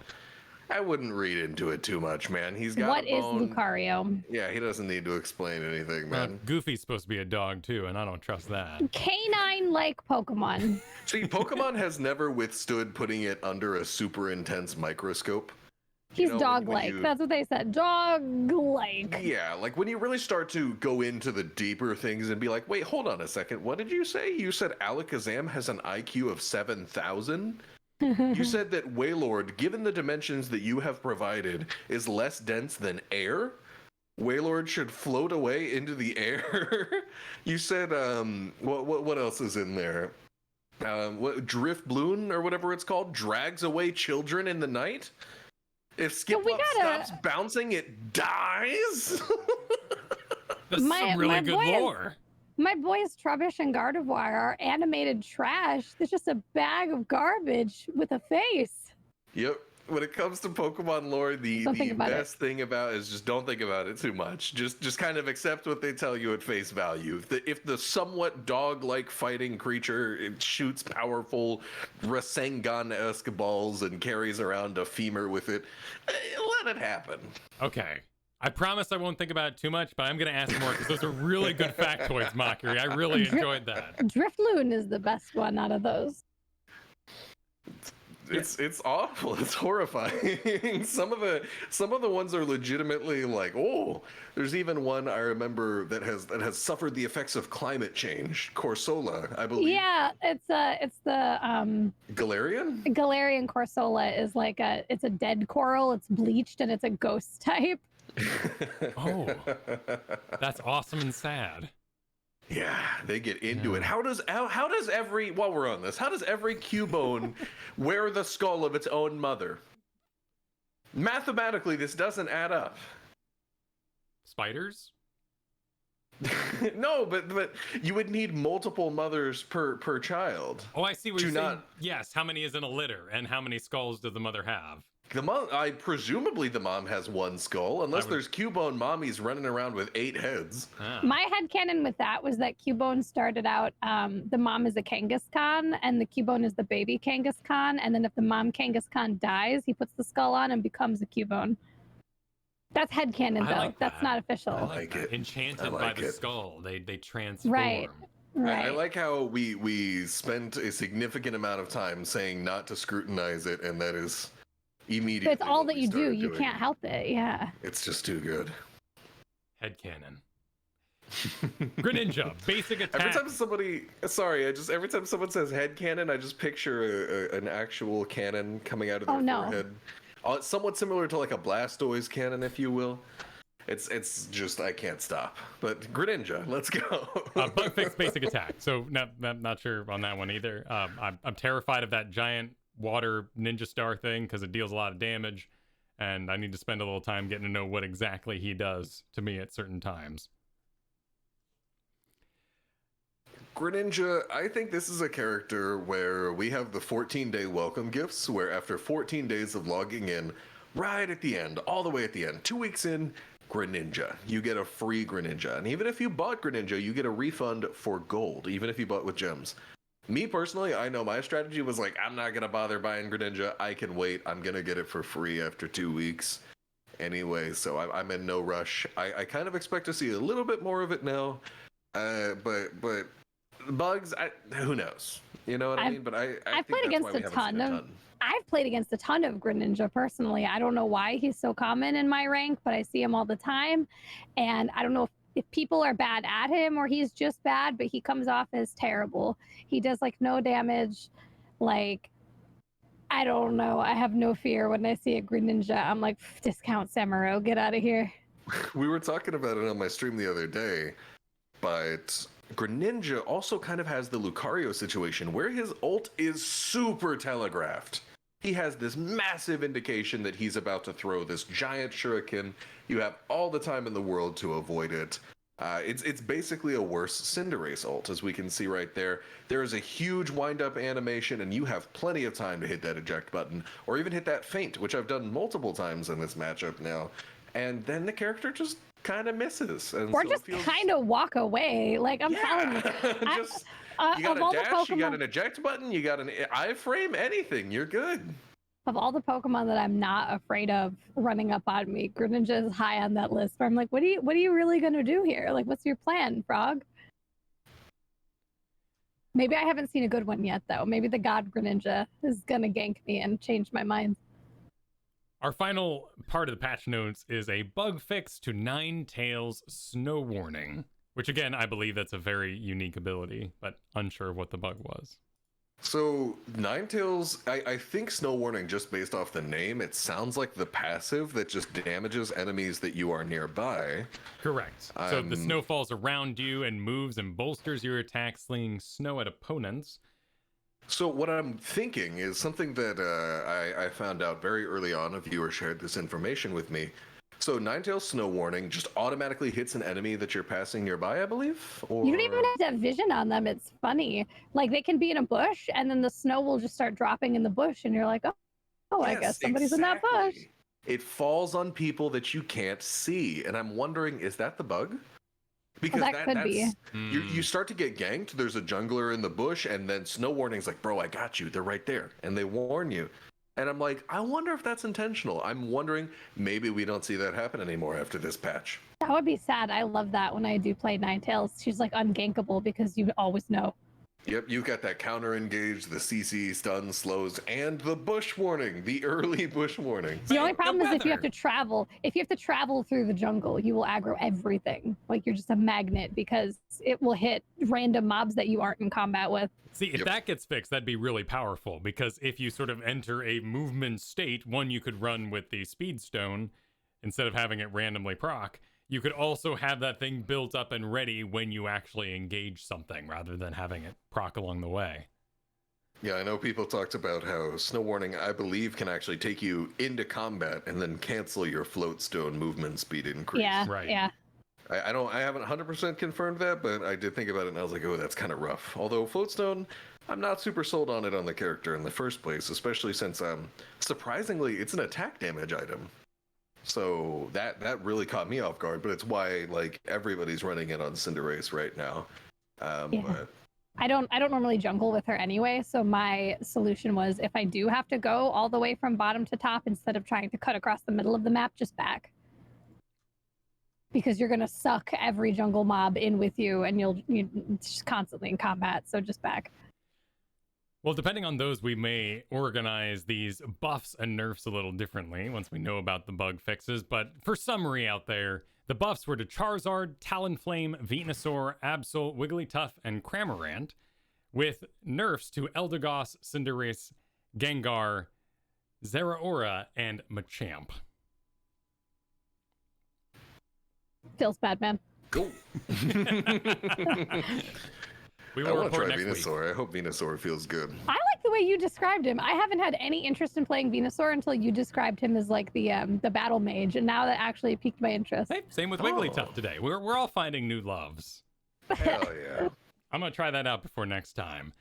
I wouldn't read into it too much, man. He's got What a bone. is Lucario? Yeah, he doesn't need to explain anything, man. Goofy's supposed to be a dog too, and I don't trust that. Canine-like Pokemon. See, Pokemon has never withstood putting it under a super intense microscope. He's when dog-like. you- That's what they said. Dog-like. Yeah, like when you really start to go into the deeper things and be like, wait, hold on a second. What did you say? You said Alakazam has an IQ of 7,000? You said that Wailord, given the dimensions that you have provided, is less dense than air? Wailord should float away into the air? You said, what else is in there? What Driftbloon or whatever it's called drags away children in the night? If Skiplock stops bouncing, it dies? That's some really good lore. My boys Trubbish and Gardevoir are animated trash. There's just a bag of garbage with a face. Yep. When it comes to Pokemon lore, the best thing about it is just don't think about it too much. Just kind of accept what they tell you at face value. If the somewhat dog-like fighting creature shoots powerful Rasengan-esque balls and carries around a femur with it, let it happen. Okay. I promise I won't think about it too much, but I'm going to ask more because those are really good factoids, Mochrie. I really enjoyed that. Drifloon is the best one out of those. It's awful. It's horrifying. Some of the ones are legitimately like, oh, there's even one I remember that has suffered the effects of climate change. Corsola, I believe. Yeah, it's the Galarian? Galarian Corsola is like it's a dead coral, it's bleached, and it's a ghost type. Oh, that's awesome and sad. Yeah, they get into it. How does every, while we're on this, how does every Cubone wear the skull of its own mother? Mathematically, this doesn't add up. Spiders? No, but you would need multiple mothers per child. Oh, I see what you're saying. Yes, how many is in a litter, and how many skulls does the mother have? The mom, presumably the mom has one skull, unless there's Cubone mommies running around with 8 heads. Ah. My headcanon with that was that Cubone started out, the mom is a Kangaskhan, and the Cubone is the baby Kangaskhan, and then if the mom Kangaskhan dies, he puts the skull on and becomes a Cubone. That's headcanon, though. Like That's not official. I like it. Enchanted by the skull. They transform. Right. I like how we spent a significant amount of time saying not to scrutinize it, and that is immediately. It's all that you do. You can't help it. Yeah. It's just too good. Headcanon. Greninja, basic attack. Every time someone says headcanon, I just picture an actual cannon coming out of their forehead. Somewhat similar to like a Blastoise cannon, if you will. It's just, I can't stop. But Greninja, let's go. Bug fix basic attack. So not sure on that one either. I'm terrified of that giant water ninja star thing because it deals a lot of damage, and I need to spend a little time getting to know what exactly he does to me at certain times. Greninja, I think this is a character where we have the 14-day welcome gifts, where after 14 days of logging in, right at the end, all the way at the end, 2 weeks in, Greninja. You get a free Greninja. And even if you bought Greninja, you get a refund for gold, even if you bought with gems. Me personally, I know my strategy was like, I'm not going to bother buying Greninja. I can wait. I'm going to get it for free after 2 weeks. Anyway, so I'm in no rush. I kind of expect to see a little bit more of it now. But bugs, who knows? You know what I mean? But I've played against I've played against a ton of Greninja personally. I don't know why he's so common in my rank, but I see him all the time. And I don't know if people are bad at him or he's just bad, but he comes off as terrible. He does like no damage. Like, I don't know. I have no fear when I see a Greninja. I'm like, discount Samuro, get out of here. We were talking about it on my stream the other day, but Greninja also kind of has the Lucario situation where his ult is super telegraphed. He has this massive indication that he's about to throw this giant shuriken. You have all the time in the world to avoid it. It's basically a worse Cinderace ult, as we can see right there. There is a huge wind-up animation, and you have plenty of time to hit that eject button, or even hit that feint, which I've done multiple times in this matchup now. And then the character just kind of misses. And or so just kind of walk away. Like, I'm telling you. You got a dash, you got an eject button, you got an iframe, anything, you're good. Of all the Pokemon that I'm not afraid of running up on me, Greninja is high on that list where I'm like, what are you really gonna do here? Like, what's your plan, Frog? Maybe I haven't seen a good one yet though. Maybe the God Greninja is gonna gank me and change my mind. Our final part of the patch notes is a bug fix to Ninetales Snow Warning, which again, I believe that's a very unique ability, but unsure of what the bug was. So Ninetales, I think Snow Warning, just based off the name, it sounds like the passive that just damages enemies that you are nearby. Correct. So the snow falls around you and moves and bolsters your attack, slinging snow at opponents. So what I'm thinking is something that I found out very early on. A viewer shared this information with me. So Ninetales Snow Warning just automatically hits an enemy that you're passing nearby, I believe? Or... You don't even have to have vision on them. It's funny. Like, they can be in a bush, and then the snow will just start dropping in the bush, and you're like, oh, Yes, I guess somebody's in that bush. It falls on people that you can't see. And I'm wondering, is that the bug? Because that could be. You start to get ganked, there's a jungler in the bush, and then Snow Warning's like, bro, I got you. They're right there. And they warn you. And I'm like, I wonder if that's intentional. I'm wondering, maybe we don't see that happen anymore after this patch. That would be sad. I love that when I do play Ninetales. She's like ungankable because you always know. Yep, you've got that counter engage, the CC, stun, slows, and the bush warning, the early bush warning. The only problem is if you have to travel. If you have to travel through the jungle, you will aggro everything. Like, you're just a magnet because it will hit random mobs that you aren't in combat with. See, if that gets fixed, that'd be really powerful, because if you sort of enter a movement state, one, you could run with the speed stone instead of having it randomly proc. You could also have that thing built up and ready when you actually engage something, rather than having it proc along the way. Yeah, I know people talked about how Snow Warning, I believe, can actually take you into combat and then cancel your float stone movement speed increase. Yeah, right. Yeah. I haven't 100% confirmed that, but I did think about it and I was like, oh, that's kind of rough. Although Floatstone, I'm not super sold on it on the character in the first place, especially since, surprisingly, it's an attack damage item. So that really caught me off guard, but it's why, like, everybody's running it on Cinderace right now. But I don't normally jungle with her anyway, so my solution was, if I do have to go all the way from bottom to top, instead of trying to cut across the middle of the map, just back. Because you're gonna suck every jungle mob in with you, and you're just constantly in combat. So just back. Well, depending on those, we may organize these buffs and nerfs a little differently once we know about the bug fixes. But for summary out there, the buffs were to Charizard, Talonflame, Venusaur, Absol, Wigglytuff, and Cramorant, with nerfs to Eldegoss, Cinderace, Gengar, Zeraora, and Machamp. Feels bad, man. go. We I will want to report try next week. Venusaur. I hope Venusaur feels good. I like the way you described him. I haven't had any interest in playing Venusaur until you described him as like the battle mage, and now that actually piqued my interest. Hey, same with Wigglytuff today. We're all finding new loves. Hell yeah. I'm going to try that out before next time.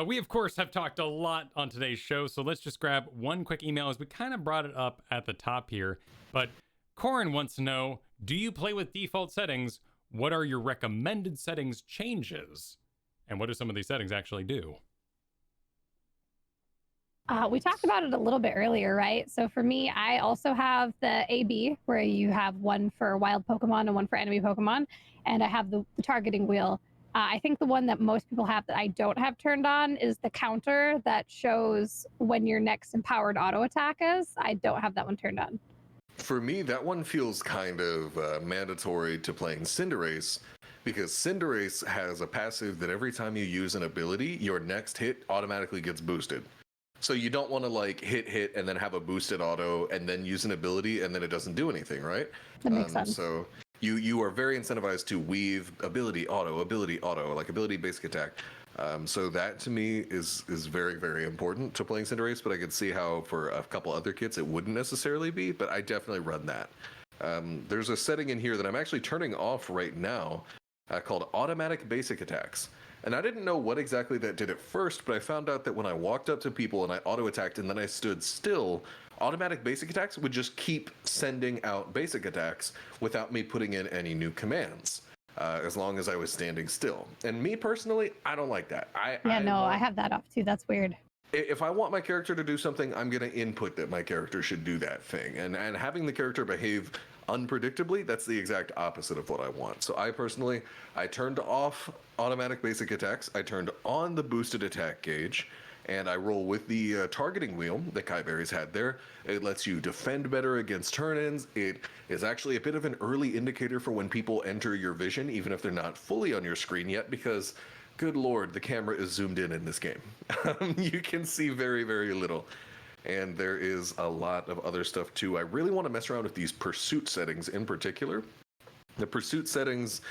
We, of course, have talked a lot on today's show, so let's just grab one quick email, as we kind of brought it up at the top here. But Corin wants to know, do you play with default settings? What are your recommended settings changes? And what do some of these settings actually do? We talked about it a little bit earlier, right? So for me, I also have the AB, where you have one for wild Pokemon and one for enemy Pokemon, and I have the targeting wheel. I think the one that most people have that I don't have turned on is the counter that shows when your next empowered auto attack is. I don't have that one turned on. For me, that one feels kind of mandatory to playing Cinderace, because Cinderace has a passive that every time you use an ability, your next hit automatically gets boosted. So you don't want to like hit and then have a boosted auto and then use an ability and then it doesn't do anything, right? That makes sense. So you are very incentivized to weave ability auto, like ability basic attack. So that to me is very, very important to playing Cinderace, but I could see how for a couple other kits it wouldn't necessarily be, but I definitely run that. There's a setting in here that I'm actually turning off right now called automatic basic attacks. And I didn't know what exactly that did at first, but I found out that when I walked up to people and I auto-attacked and then I stood still, automatic basic attacks would just keep sending out basic attacks without me putting in any new commands, as long as I was standing still. And me personally, I don't like that. I have that off too. That's weird. If I want my character to do something, I'm going to input that my character should do that thing. And having the character behave unpredictably, that's the exact opposite of what I want. So I turned off automatic basic attacks. I turned on the boosted attack gauge. and I roll with the targeting wheel that Kiyeberries had there. It lets you defend better against turn-ins. It is actually a bit of an early indicator for when people enter your vision, even if they're not fully on your screen yet, because good lord, the camera is zoomed in this game. You can see very, very little. And there is a lot of other stuff too. I really want to mess around with these pursuit settings in particular. The pursuit settings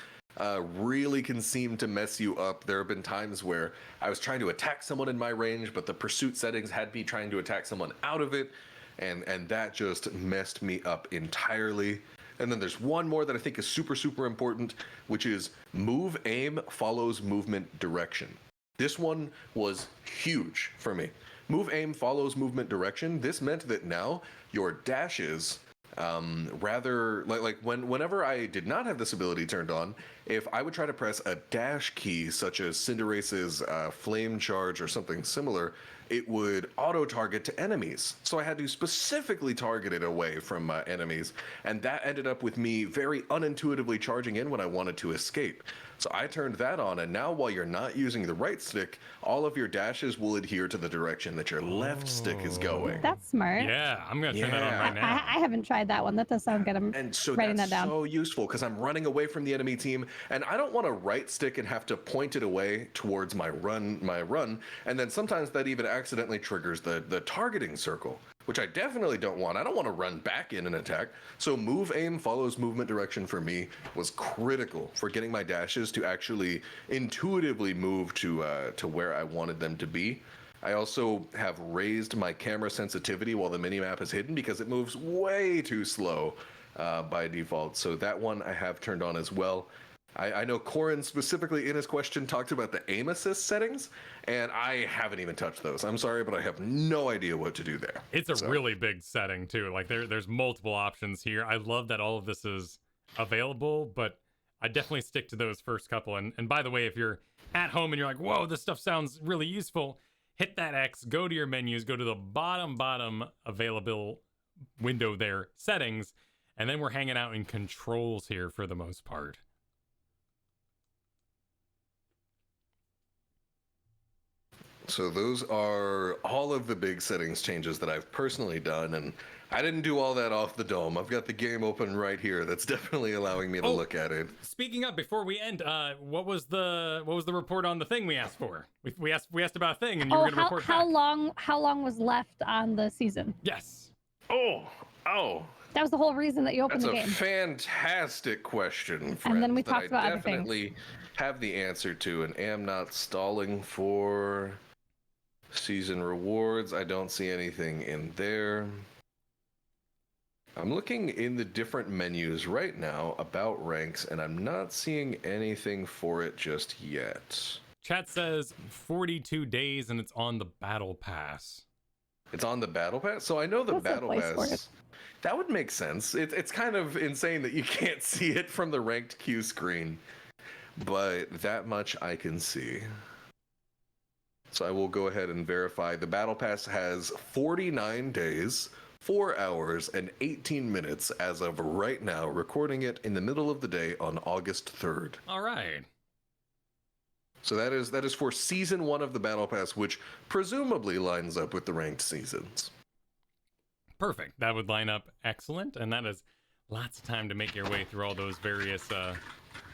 really can seem to mess you up. There have been times where I was trying to attack someone in my range, but the pursuit settings had me trying to attack someone out of it, and that just messed me up entirely. And then there's one more that I think is super, super important, which is move aim follows movement direction. This one was huge for me. Move aim follows movement direction. This meant that now your dashes, rather like whenever I did not have this ability turned on, if I would try to press a dash key such as Cinderaces flame charge or something similar, it would auto target to enemies. So I had to specifically target it away from enemies, and that ended up with me very unintuitively charging in when I wanted to escape. So I turned that on, and now while you're not using the right stick, all of your dashes will adhere to the direction that your left stick is going. That's smart. Yeah, I'm gonna turn that on right now. I haven't tried that one. That does sound good. I'm And so writing that's that down. so useful because I'm running away from the enemy team, and I don't want to right stick and have to point it away towards my run, and then sometimes that even accidentally triggers the targeting circle, which I definitely don't want. I don't want to run back in an attack. So move aim follows movement direction for me was critical for getting my dashes to actually intuitively move to where I wanted them to be. I also have raised my camera sensitivity while the minimap is hidden because it moves way too slow by default. So that one I have turned on as well. I know Corin specifically in his question talked about the aim assist settings, and I haven't even touched those. I'm sorry, but I have no idea what to do there. It's a really big setting too. Like there's multiple options here. I love that all of this is available, but I definitely stick to those first couple. And by the way, if you're at home and you're like, whoa, this stuff sounds really useful, hit that X, go to your menus, go to the bottom available window there, settings, and then we're hanging out in controls here for the most part. So those are all of the big settings changes that I've personally done, and I didn't do all that off the dome. I've got the game open right here. That's definitely allowing me to look at it. Speaking of, before we end, what was the report on the thing we asked for? We asked about a thing, and you were going to report back. How long was left on the season? Yes. Oh. That was the whole reason that you opened the game. That's a fantastic question, friends, and then we talked about other things. I definitely have the answer to, and am not stalling for season rewards. I don't see anything in there. I'm looking in the different menus right now about ranks, and I'm not seeing anything for it just yet. Chat says 42 days, and it's on the battle pass. It's on the battle pass? So I know the battle pass. That would make sense. It's kind of insane that you can't see it from the ranked queue screen, but that much I can see. So I will go ahead and verify. The battle pass has 49 days, 4 hours, and 18 minutes as of right now, recording it in the middle of the day on August 3rd. All right. So that is for season 1 of the battle pass, which presumably lines up with the ranked seasons. Perfect. That would line up excellent, and that is lots of time to make your way through all those various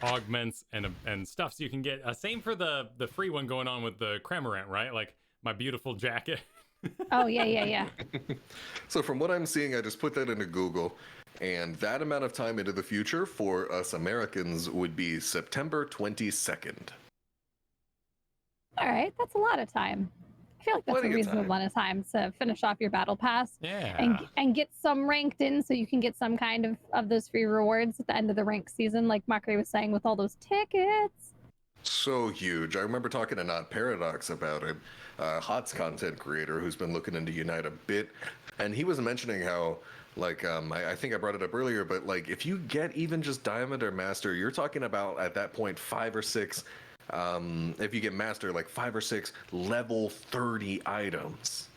augments and stuff. So you can get same for the free one going on with the Cramorant, right? Like my beautiful jacket. Oh yeah. So from what I'm seeing, I just put that into Google, and that amount of time into the future for us Americans would be September 22nd. All right, that's a lot of time. I feel like that's a reasonable amount of time to finish off your battle pass. Yeah. And get some ranked in so you can get some kind of those free rewards at the end of the ranked season, like Mochrie was saying, with all those tickets. So huge. I remember talking to Not Paradox about it, HOTS content creator who's been looking into Unite a bit, and he was mentioning how, like, I think I brought it up earlier, but like if you get even just Diamond or Master, you're talking about at that point 5 or 6, if you get Master, like 5 or 6 level 30 items,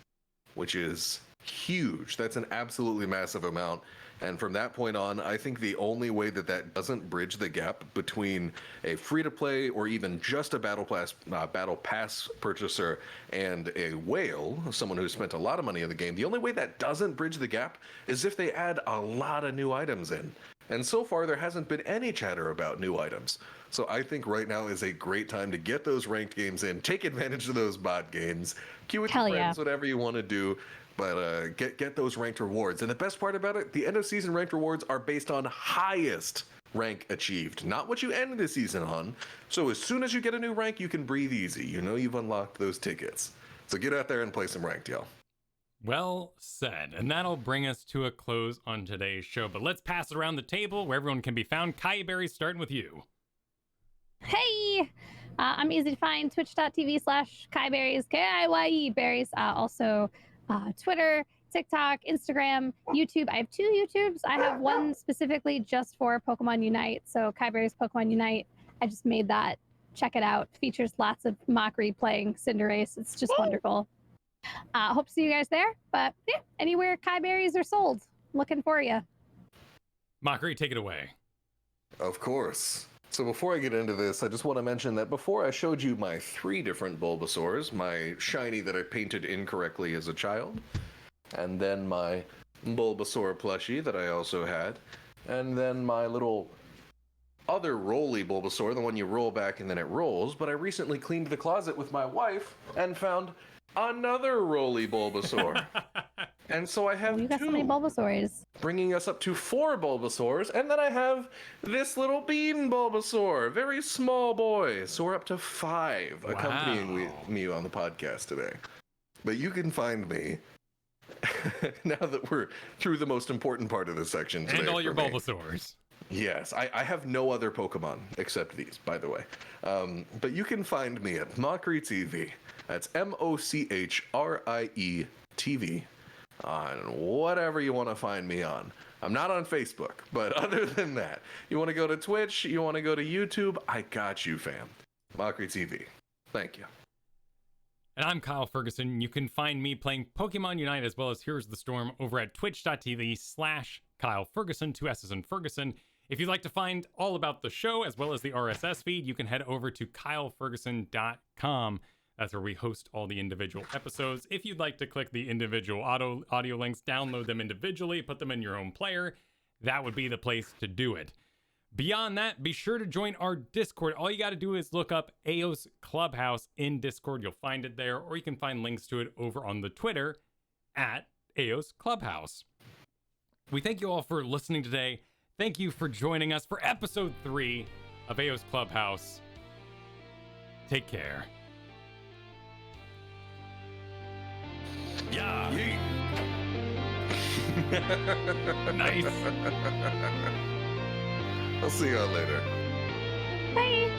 which is huge. That's an absolutely massive amount. And from that point on, I think the only way that that doesn't bridge the gap between a free-to-play or even just a battle pass purchaser and a whale, someone who spent a lot of money in the game, the only way that doesn't bridge the gap is if they add a lot of new items in. And so far, there hasn't been any chatter about new items. So I think right now is a great time to get those ranked games in, take advantage of those bot games, queue with your friends, whatever you want to do. But get those ranked rewards. And the best part about it, the end of season ranked rewards are based on highest rank achieved, not what you ended the season on. So as soon as you get a new rank, you can breathe easy. You know you've unlocked those tickets. So get out there and play some ranked, y'all. Well said. And that'll bring us to a close on today's show. But let's pass it around the table where everyone can be found. Kiyeberries, starting with you. Hey! I'm easy to find, twitch.tv/Kiyeberries, K-I-Y-E berries. Also, Twitter, TikTok, Instagram, YouTube. I have 2 YouTubes. I have one specifically just for Pokemon UNITE. So Kiyeberries Pokemon UNITE. I just made that. Check it out. Features lots of Mochrie playing Cinderace. It's just wonderful. Hope to see you guys there. But yeah, anywhere Kiyeberries are sold. Looking for you. Mochrie, take it away. Of course. So before I get into this, I just want to mention that before I showed you my 3 different Bulbasaurs, my shiny that I painted incorrectly as a child, and then my Bulbasaur plushie that I also had, and then my little other rolly Bulbasaur, the one you roll back and then it rolls, but I recently cleaned the closet with my wife and found another roly Bulbasaur. And so I have you got 2, so many Bulbasaurs. bringing us up to 4 Bulbasaurs, and then I have this little bean Bulbasaur, very small boy. So we're up to 5 accompanying me on the podcast today. But you can find me, now that we're through the most important part of this section today. And all your for me. Bulbasaurs. Yes, I have no other Pokemon except these, by the way. But you can find me at Mochrie TV. That's Mochrie TV. On whatever you want to find me on. I'm not on Facebook, but other than that, you want to go to Twitch, you want to go to YouTube, I got you, fam. Mochrie TV. Thank you. And I'm Kyle Fergusson. You can find me playing Pokemon UNITE as well as Here's the Storm over at twitch.tv/Kyle Fergusson, 2 S's in Ferguson. If you'd like to find all about the show as well as the RSS feed, you can head over to kyleferguson.com. That's where we host all the individual episodes. If you'd like to click the individual audio links, download them individually, put them in your own player, that would be the place to do it. Beyond that, be sure to join our Discord. All you got to do is look up Aeos Clubhouse in Discord. You'll find it there, or you can find links to it over on the Twitter at Aeos Clubhouse. We thank you all for listening today. Thank you for joining us for episode 3 of Aeos Clubhouse. Take care. Yeah. Nice. I'll see y'all later. Bye.